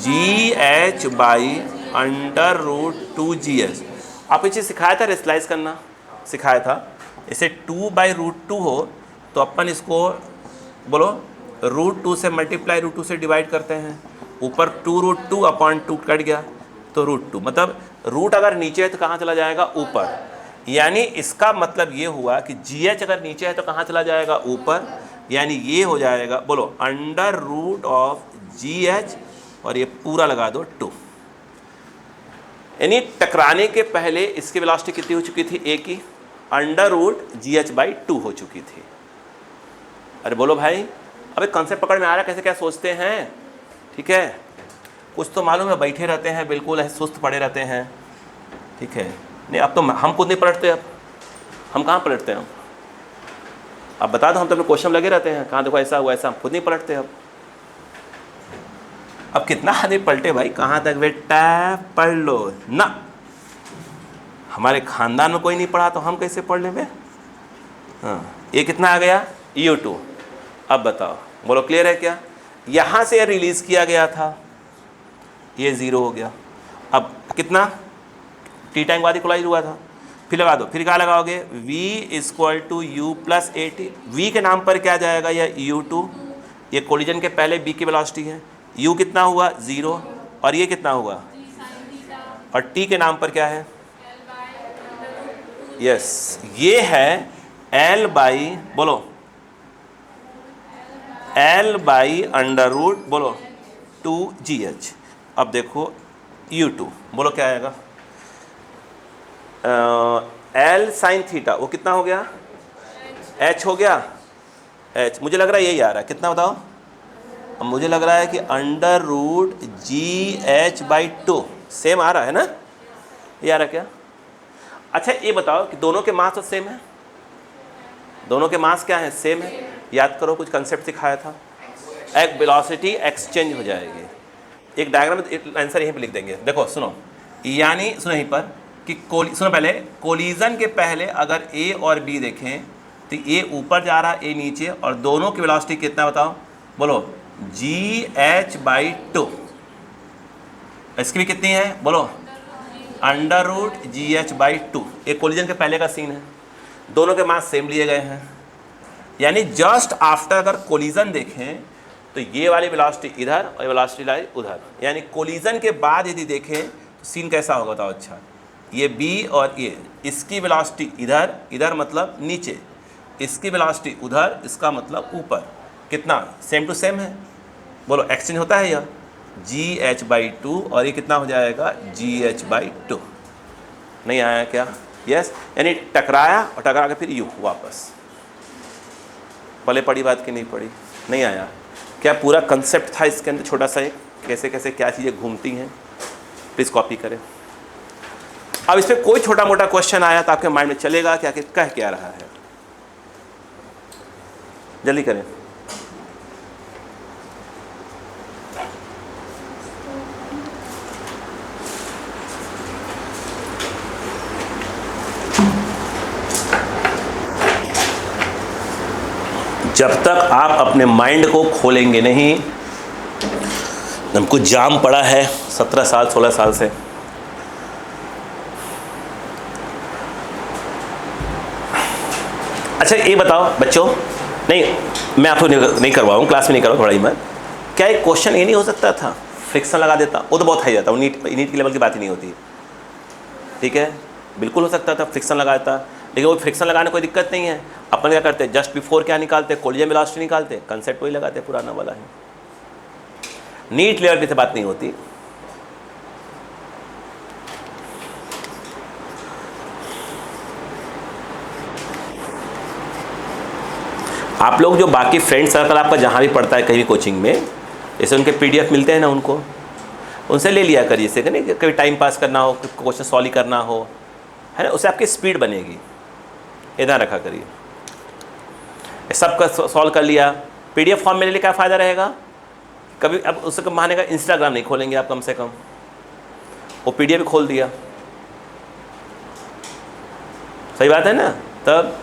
[SPEAKER 1] gh बाई √2gh। आपको चीज़ सिखाया था रेसलाइज करना, सिखाया था, इसे 2/√2 हो तो अपन इसको बोलो √2 से मल्टीप्लाई √2 से डिवाइड करते हैं, ऊपर 2√2 अपॉन 2 कट गया तो √2, मतलब रूट अगर नीचे है तो कहाँ चला जाएगा, ऊपर, यानी इसका मतलब ये हुआ कि gh अगर नीचे है तो कहाँ चला जाएगा, ऊपर, यानी ये हो जाएगा, बोलो √gh, और ये पूरा लगा दो 2, यानी टकराने के पहले इसकी वेलोसिटी कितनी हो चुकी थी, a की √gh/2 हो चुकी थी। अरे बोलो भाई, अबे कॉन्सेप्ट पकड़ में आ रहा है, कैसे क्या सोचते हैं, ठीक है, कुछ तो मालूम है, बैठे रहते हैं बिल्कुल ऐसे सुस्त पड़े रहते हैं, ठीक है, नहीं अब तो हम खुद नहीं पलटते, अब हम कहाँ पलटते हैं, अब बता दो, हम तो अपने क्वेश्चन लगे रहते हैं, कहाँ देखो ऐसा हुआ ऐसा, हम खुद नहीं पलटते। अब कितना आदमी पलटे भाई, कहाँ तक बेटा पढ़ लो ना, हमारे खानदान में कोई नहीं पढ़ा तो हम कैसे पढ़ लें बे। हाँ, ये कितना आ गया, U2। अब बताओ, बोलो क्लियर है क्या, यहाँ से रिलीज़ किया गया था, ये 0 हो गया, अब कितना टी टाइम बाद इक्वलाइज हुआ था, फिर लगा दो, फिर क्या लगाओगे, v equal to U plus A T, V के नाम पर क्या जाएगा, यह U2, ये कोलिजन के पहले b की वेलोसिटी है, u कितना हुआ 0, और ये कितना हुआ, और t के नाम पर क्या है, यस ये है L बाई, बोलो L बाई √ बोलो 2gh। अब देखो U2, बोलो क्या आएगा, L साइन थीटा वो कितना हो गया, H हो गया, H मुझे लग रहा है यही आ रहा है, कितना बताओ, अब मुझे लग रहा है कि √gh/2 सेम आ रहा है ना, ये आ रहा है क्या। अच्छा ये बताओ कि दोनों के मास तो सेम है, दोनों के मास क्या है, सेम है, याद करो कुछ कंसेप्ट सिखाया था, एक वेलोसिटी एक्सचेंज हो जाएगी, एक डायग्राम में आंसर यहीं पे लिख देंगे, देखो सुनो, यानी सुनो यहीं पर कि सुनो पहले, कोलिजन के पहले अगर A और B देखें तो A ऊपर जा रहा है, A नीचे, और दोनों की वेलोसिटी कितना बताओ, बोलो gh/2, इसकी भी कितनी है, बोलो √gh/2, एक कोलिजन के पहले का सीन है, दोनों के मास सेम लिए गए हैं, यानी जस्ट आफ्टर अगर कोलिजन देखें तो ये वाली वेलोसिटी इधर और ये वेलोसिटी लाई उधर, यानी कोलिजन के बाद यदि देखें तो सीन कैसा होगा बताओ, अच्छा ये B और ये, इसकी वेलोसिटी इधर, इधर मतलब नीचे, इसकी वेलोसिटी उधर, इसका मतलब ऊपर, कितना सेम टू सेम है, बोलो एक्सचेंज होता है यह gh/2, और ये कितना हो जाएगा gh/2, नहीं आया क्या, यस, यानी टकराया और टकरा के फिर यू वापस, भले पड़ी बात की नहीं पड़ी, नहीं आया क्या, पूरा कंसेप्ट था इसके अंदर छोटा सा एक, कैसे कैसे क्या चीज़ें घूमती हैं, प्लीज़ कॉपी करें। अब इस पर कोई छोटा मोटा क्वेश्चन आया तो आपके माइंड में चलेगा क्या कि कह क्या रहा है, जल्दी करें। जब तक आप अपने माइंड को खोलेंगे नहीं, हमको जाम पड़ा है 17 साल 16 साल से। अच्छा ये बताओ बच्चों, नहीं मैं आपको नहीं करवाऊँ, क्लास में नहीं करवाऊँ, थोड़ा ही मैं, क्या एक क्वेश्चन ये नहीं हो सकता था फ्रिक्शन लगा देता? वो तो बहुत हाई जाता, वो नीट के लेवल की बात ही नहीं होती, ठीक है, बिल्कुल हो सकता था फ्रिक्शन लगा देता, लेकिन वो फ्रिक्शन लगाने कोई दिक्कत नहीं है। अपन क्या करते, जस्ट बिफोर क्या निकालते, कोलिजियम वेलोसिटी निकालते, कंसेप्ट वही लगाते पुराना वाला है। नीट लेवल की से बात नहीं होती। आप लोग जो बाकी फ्रेंड सर्कल आपका जहाँ भी पढ़ता है कहीं भी कोचिंग में, जैसे उनके PDF मिलते हैं ना, उनसे ले लिया करिए, जैसे नहीं कभी टाइम पास करना हो, क्वेश्चन सॉल्व करना हो, है ना, उससे आपकी स्पीड बनेगी, इधर रखा करिए। सबका सॉल्व कर लिया, PDF फॉर्म में ले लिए, क्या फ़ायदा रहेगा? कभी अब उससे कम बहाने का इंस्टाग्राम नहीं खोलेंगे आप, कम से कम वो PDF खोल दिया, सही बात है ना। तब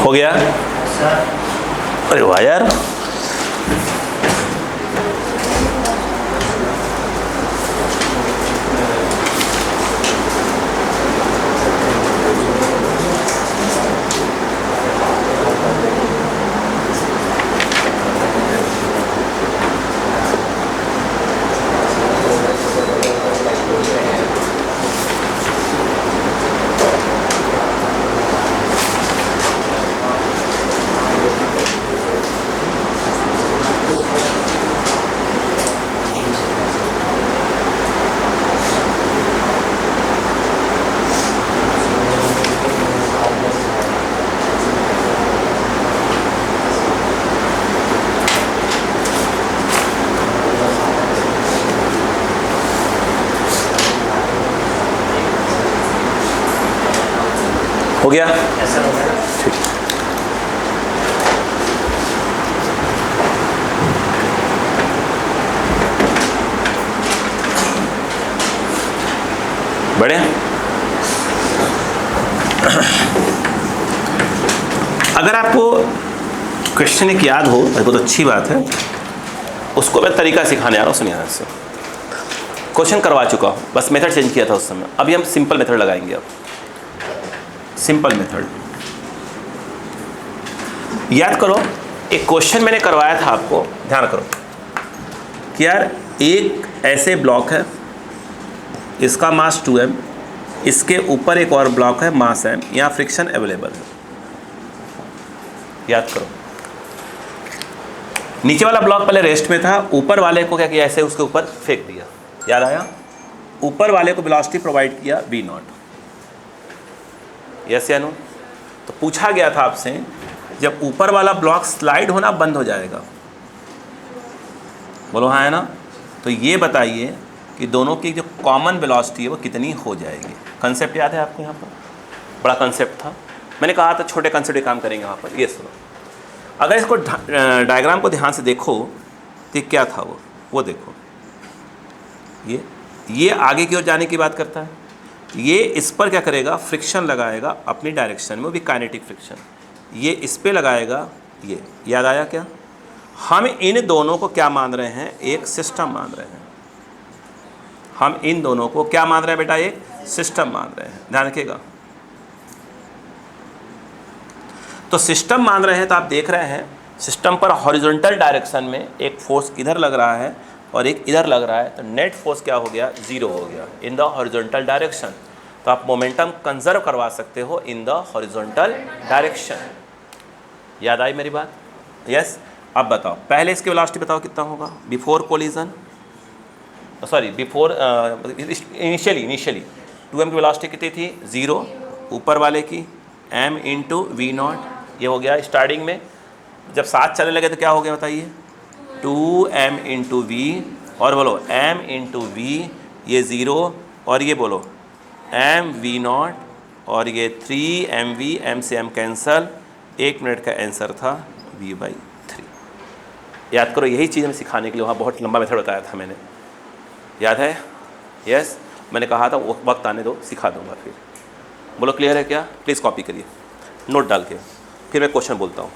[SPEAKER 1] हो गया? अरे वाह यार, हो गया? ठीक, बढ़िया। अगर आपको क्वेश्चन एक याद हो, बहुत अच्छी बात है, उसको मैं तरीका सिखाने आ रहा हूँ, सुनिए ध्यान से। क्वेश्चन करवा चुका हूँ, बस मेथड चेंज किया था उस समय, अभी हम सिंपल मेथड लगाएंगे। अब सिंपल मेथड याद करो, एक क्वेश्चन मैंने करवाया था आपको, ध्यान करो कि यार एक ऐसे ब्लॉक है, इसका मास 2m, इसके ऊपर एक और ब्लॉक है मास m, यहाँ फ्रिक्शन अवेलेबल है। याद करो, नीचे वाला ब्लॉक पहले रेस्ट में था, ऊपर वाले को क्या किया, ऐसे उसके ऊपर फेंक दिया, याद आया, ऊपर वाले को वेलोसिटी प्रोवाइड किया v0, यस या नो। तो पूछा गया था आपसे जब ऊपर वाला ब्लॉक स्लाइड होना बंद हो जाएगा, बोलो हाँ है ना, तो ये बताइए कि दोनों की जो कॉमन वेलोसिटी है वो कितनी हो जाएगी। कंसेप्ट याद है आपको, यहाँ पर बड़ा कंसेप्ट था, मैंने कहा था छोटे कंसेप्ट काम करेंगे वहाँ पर। ये सुनो, अगर इसको डायग्राम को ध्यान से देखो तो क्या था वो देखो, ये आगे की ओर जाने की बात करता है, ये इस पर क्या करेगा, फ्रिक्शन लगाएगा अपनी डायरेक्शन में, वो भी काइनेटिक फ्रिक्शन, ये इस पे लगाएगा, ये याद आया क्या। हम इन दोनों को क्या मान रहे हैं, एक सिस्टम मान रहे हैं, हम इन दोनों को क्या मान रहे हैं बेटा, एक सिस्टम मान रहे हैं, ध्यान रखिएगा। तो सिस्टम मान रहे हैं तो आप देख रहे हैं सिस्टम पर हॉरिजॉन्टल डायरेक्शन में एक फोर्स इधर लग रहा है और एक इधर लग रहा है, तो नेट फोर्स क्या हो गया, जीरो हो गया इन द हॉरिजॉन्टल डायरेक्शन। तो आप मोमेंटम कंजर्व करवा सकते हो इन द हॉरिजॉन्टल डायरेक्शन। याद आई मेरी बात, यस। अब बताओ पहले इसकी वेलोसिटी बताओ कितना होगा before collision, sorry before initially 2m की वेलोसिटी कितनी थी, 0, ऊपर वाले की m इंटू v0, ये हो गया स्टार्टिंग में। जब साथ चलने लगे तो क्या हो गया बताइए, 2m इंटू वी, और बोलो m इंटू वी, ये 0, और ये बोलो m v0, और ये 3mv, m से m कैंसल, 1 मिनट का आंसर था v/3। याद करो, यही चीज़ हमें सिखाने के लिए वहाँ बहुत लंबा मेथड बताया था मैंने, याद है, यस। मैंने कहा था वो वक्त आने दो, सिखा दूंगा फिर। बोलो क्लियर है क्या, प्लीज़ कॉपी करिए नोट डाल के, फिर मैं क्वेश्चन बोलता हूँ।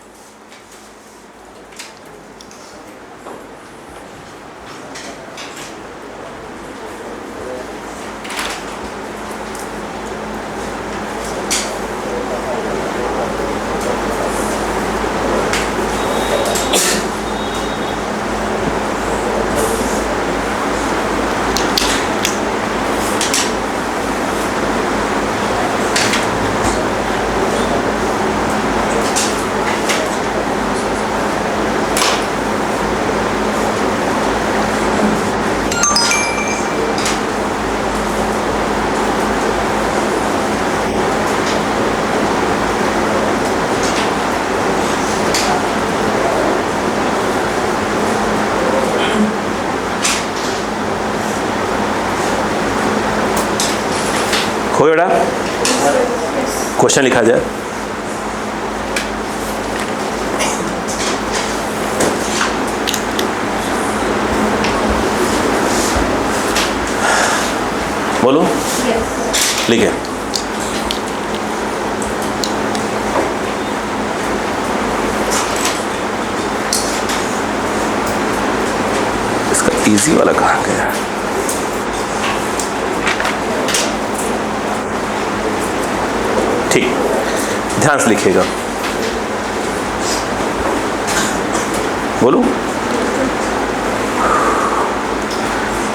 [SPEAKER 1] हो बेटा, क्वेश्चन लिखा जाए। बोलो लिखे। इसका इजी वाला कहाँ गया, ठीक, ध्यान से लिखिएगा। बोलो,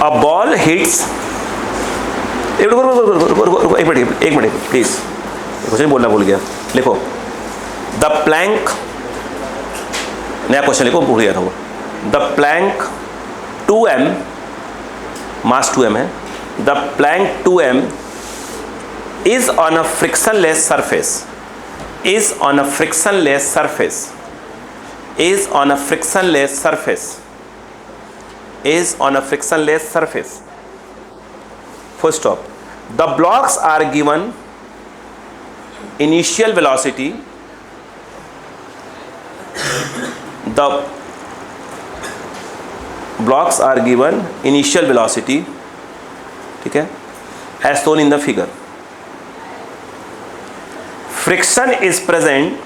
[SPEAKER 1] अ बॉल हिट्स, एक मिनट प्लीज, कुछ नहीं बोलना भूल गया, लिखो द प्लैंक, नया क्वेश्चन लिखो, भूल गया था वो। The plank 2m, mass 2m है, the plank 2m is on a frictionless surface, is on a frictionless surface, is on a frictionless surface, is on a frictionless surface, full stop. The blocks are given initial velocity, the blocks are given initial velocity, ठीक है, as shown in the figure. Friction is present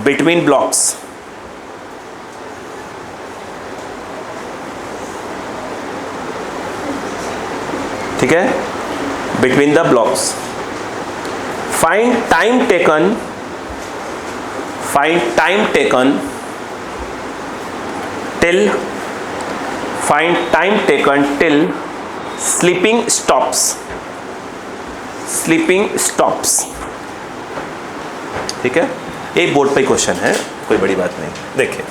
[SPEAKER 1] between blocks. ठीक है, between the blocks. Find time taken. Find time taken till. Find time taken till slipping stops. Slipping stops. ठीक है, एक board पे question है, कोई बड़ी बात नहीं। देखिए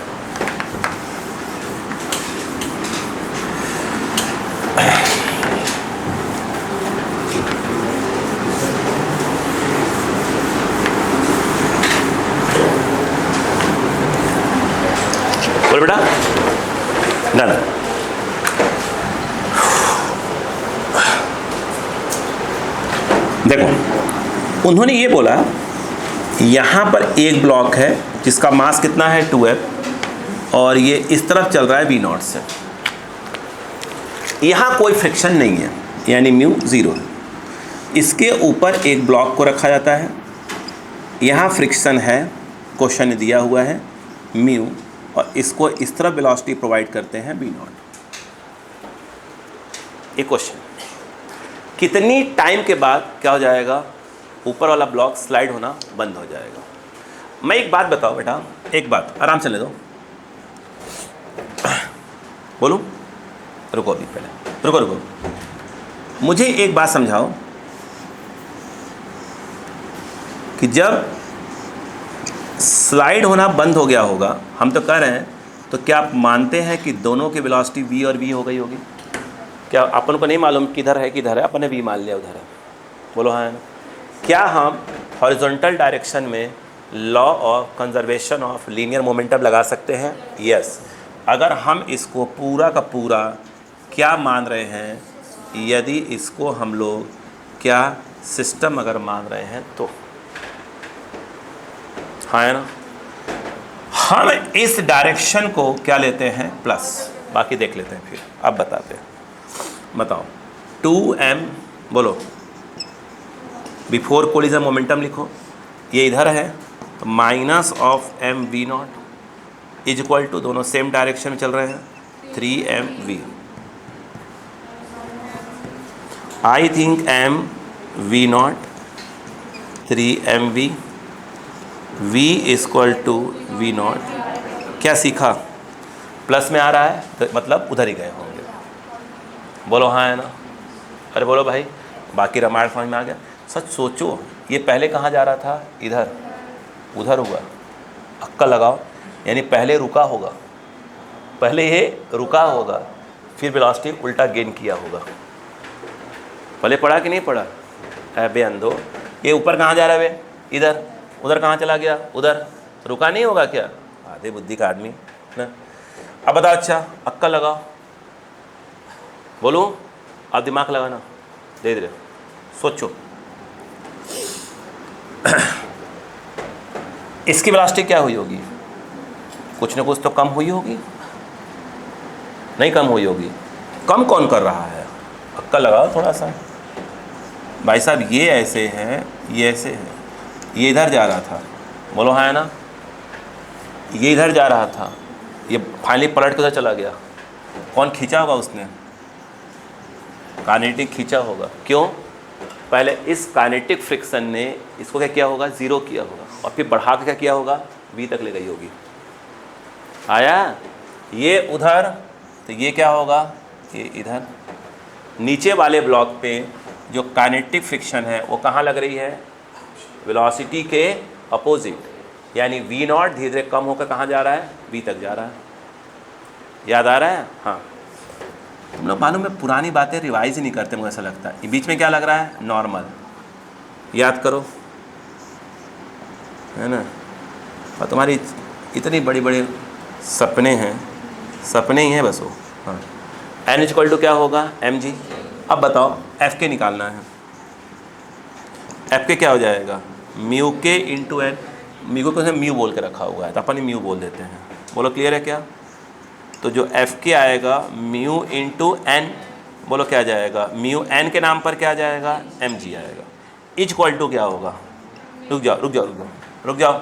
[SPEAKER 1] डन। देखो उन्होंने ये बोला यहाँ पर एक ब्लॉक है जिसका मास कितना है 2F और ये इस तरफ चल रहा है V0 से, यहाँ कोई फ्रिक्शन नहीं है यानी म्यू 0 है। इसके ऊपर एक ब्लॉक को रखा जाता है, यहाँ फ्रिक्शन है, क्वेश्चन ने दिया हुआ है म्यू, और इसको इस तरफ वेलोसिटी प्रोवाइड करते हैं V0। एक क्वेश्चन, कितनी टाइम के बाद क्या हो जाएगा, ऊपर वाला ब्लॉक स्लाइड होना बंद हो जाएगा। मैं एक बात बताओ बेटा, एक बात आराम से ले दो, बोलूं? रुको अभी पहले, रुको मुझे एक बात समझाओ कि जब स्लाइड होना बंद हो गया होगा, हम तो कह रहे हैं, तो क्या आप मानते हैं कि दोनों की वेलोसिटी v और v हो गई होगी? क्या अपन को नहीं मालूम किधर है, अपन ने v मान लिया उधर है? बोलो हाँ है ना? क्या हम हॉरिजॉन्टल डायरेक्शन में law of conservation of linear momentum लगा सकते हैं? यस। अगर हम इसको पूरा का पूरा क्या मान रहे हैं, यदि इसको हम लोग क्या सिस्टम अगर मान रहे हैं तो हाँ है ना, हम इस डायरेक्शन को क्या लेते हैं प्लस, बाकी देख लेते हैं फिर, अब बताते हैं। बताओ 2m, बोलो बिफोर कोलिजन मोमेंटम लिखो, ये इधर है तो minus of m v0 is equal to, दोनों सेम डायरेक्शन में चल रहे हैं, 3mv। I think m v0 3mv, v equal to v0। क्या सीखा? प्लस में आ रहा है तो मतलब उधर ही गए होंगे। बोलो हाँ है ना? अरे बोलो भाई, बाकी रामायण समझ में आ गया? सच सोचो, ये पहले कहाँ जा रहा था? इधर, उधर हुआ, अक्का लगाओ, यानी पहले रुका होगा, पहले ये रुका होगा, फिर वेलोसिटी उल्टा गेन किया होगा। पहले पढ़ा कि नहीं पढ़ा? अबे अंधो, ये ऊपर कहाँ जा रहा है बे? इधर, उधर कहाँ चला गया? उधर, रुका नहीं होगा क्या? आधे बुद्धि का आदमी ना। अब बताओ, अच्छा अक्का लगाओ, बोलूँ? अब दिमाग लगाना, धीरे धीरे सोचो। इसकी वेलोसिटी क्या हुई होगी? कुछ ना कुछ तो कम हुई होगी, नहीं कम हुई होगी? कम कौन कर रहा है? अक्का लगाओ थोड़ा सा। भाई साहब ये ऐसे हैं, ये ऐसे है, ये इधर जा रहा था, बोलो हाँ है ना? ये इधर जा रहा था, ये फाइनली पलट के उधर चला गया। कौन खींचा होगा उसने? काइनेटिक खींचा होगा। क्यों? पहले इस काइनेटिक फ्रिक्शन ने इसको क्या किया होगा? ज़ीरो किया होगा, और फिर बढ़ा के क्या किया होगा? v तक ले गई होगी। आया? ये उधर, तो ये क्या होगा? ये इधर। नीचे वाले ब्लॉक पे जो काइनेटिक फ्रिक्शन है वो कहाँ लग रही है? वेलोसिटी के अपोजिट, यानी v0 धीरे धीरे कम होकर कहाँ जा रहा है? v तक जा रहा है। याद आ रहा है? हाँ। तुम लोग मालूम है पुरानी बातें रिवाइज ही नहीं करते, मुझे ऐसा लगता है। बीच में क्या लग रहा है? नॉर्मल। याद करो, है ना? और तुम्हारी इतनी बड़ी बड़ी सपने हैं, सपने ही हैं बस वो। हाँ, n इक्वल टू क्या होगा? mg। अब बताओ एफ के निकालना है। एफ के क्या हो जाएगा? म्यू के इंटू एन। म्यू को म्यू बोल के रखा हुआ है तो अपन म्यू बोल देते हैं। बोलो क्लियर है क्या? तो जो एफ के आएगा म्यू इंटू एन, बोलो क्या जाएगा? म्यू एन के नाम पर क्या जाएगा? एम जी आएगा। इक्वल टू क्या होगा? रुक जाओ रुक जाओ रुक जाओ रुक जाओ,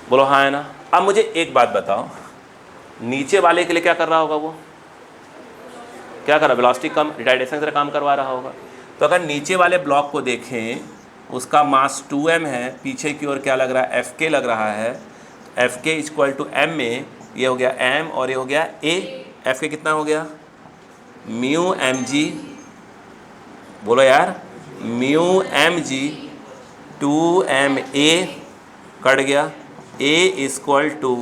[SPEAKER 1] बोलो हाँ है ना? अब मुझे एक बात बताओ, नीचे वाले के लिए क्या कर रहा होगा? वो क्या कर रहा है? वेलोसिटी कम, रिटार्डेशन की तरह काम करवा रहा होगा। तो अगर नीचे वाले ब्लॉक को देखें, उसका मास 2m है, पीछे की ओर क्या लग रहा है? एफ के लग रहा है। एफ के इक्वल टू एम में ये हो गया m और ये हो गया a। एफ के कितना हो गया? म्यू एम जी, बोलो यार, mu M G 2ma cut गया, a equal to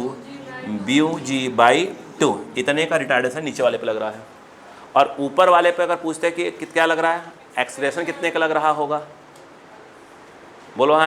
[SPEAKER 1] mu G by 2। इतने का रिटार्डेशन नीचे वाले पे लग रहा है। और ऊपर वाले पे अगर पूछते हैं कि क्या लग रहा है, एक्सीलरेशन कितने का लग रहा होगा? बोलो हाँ,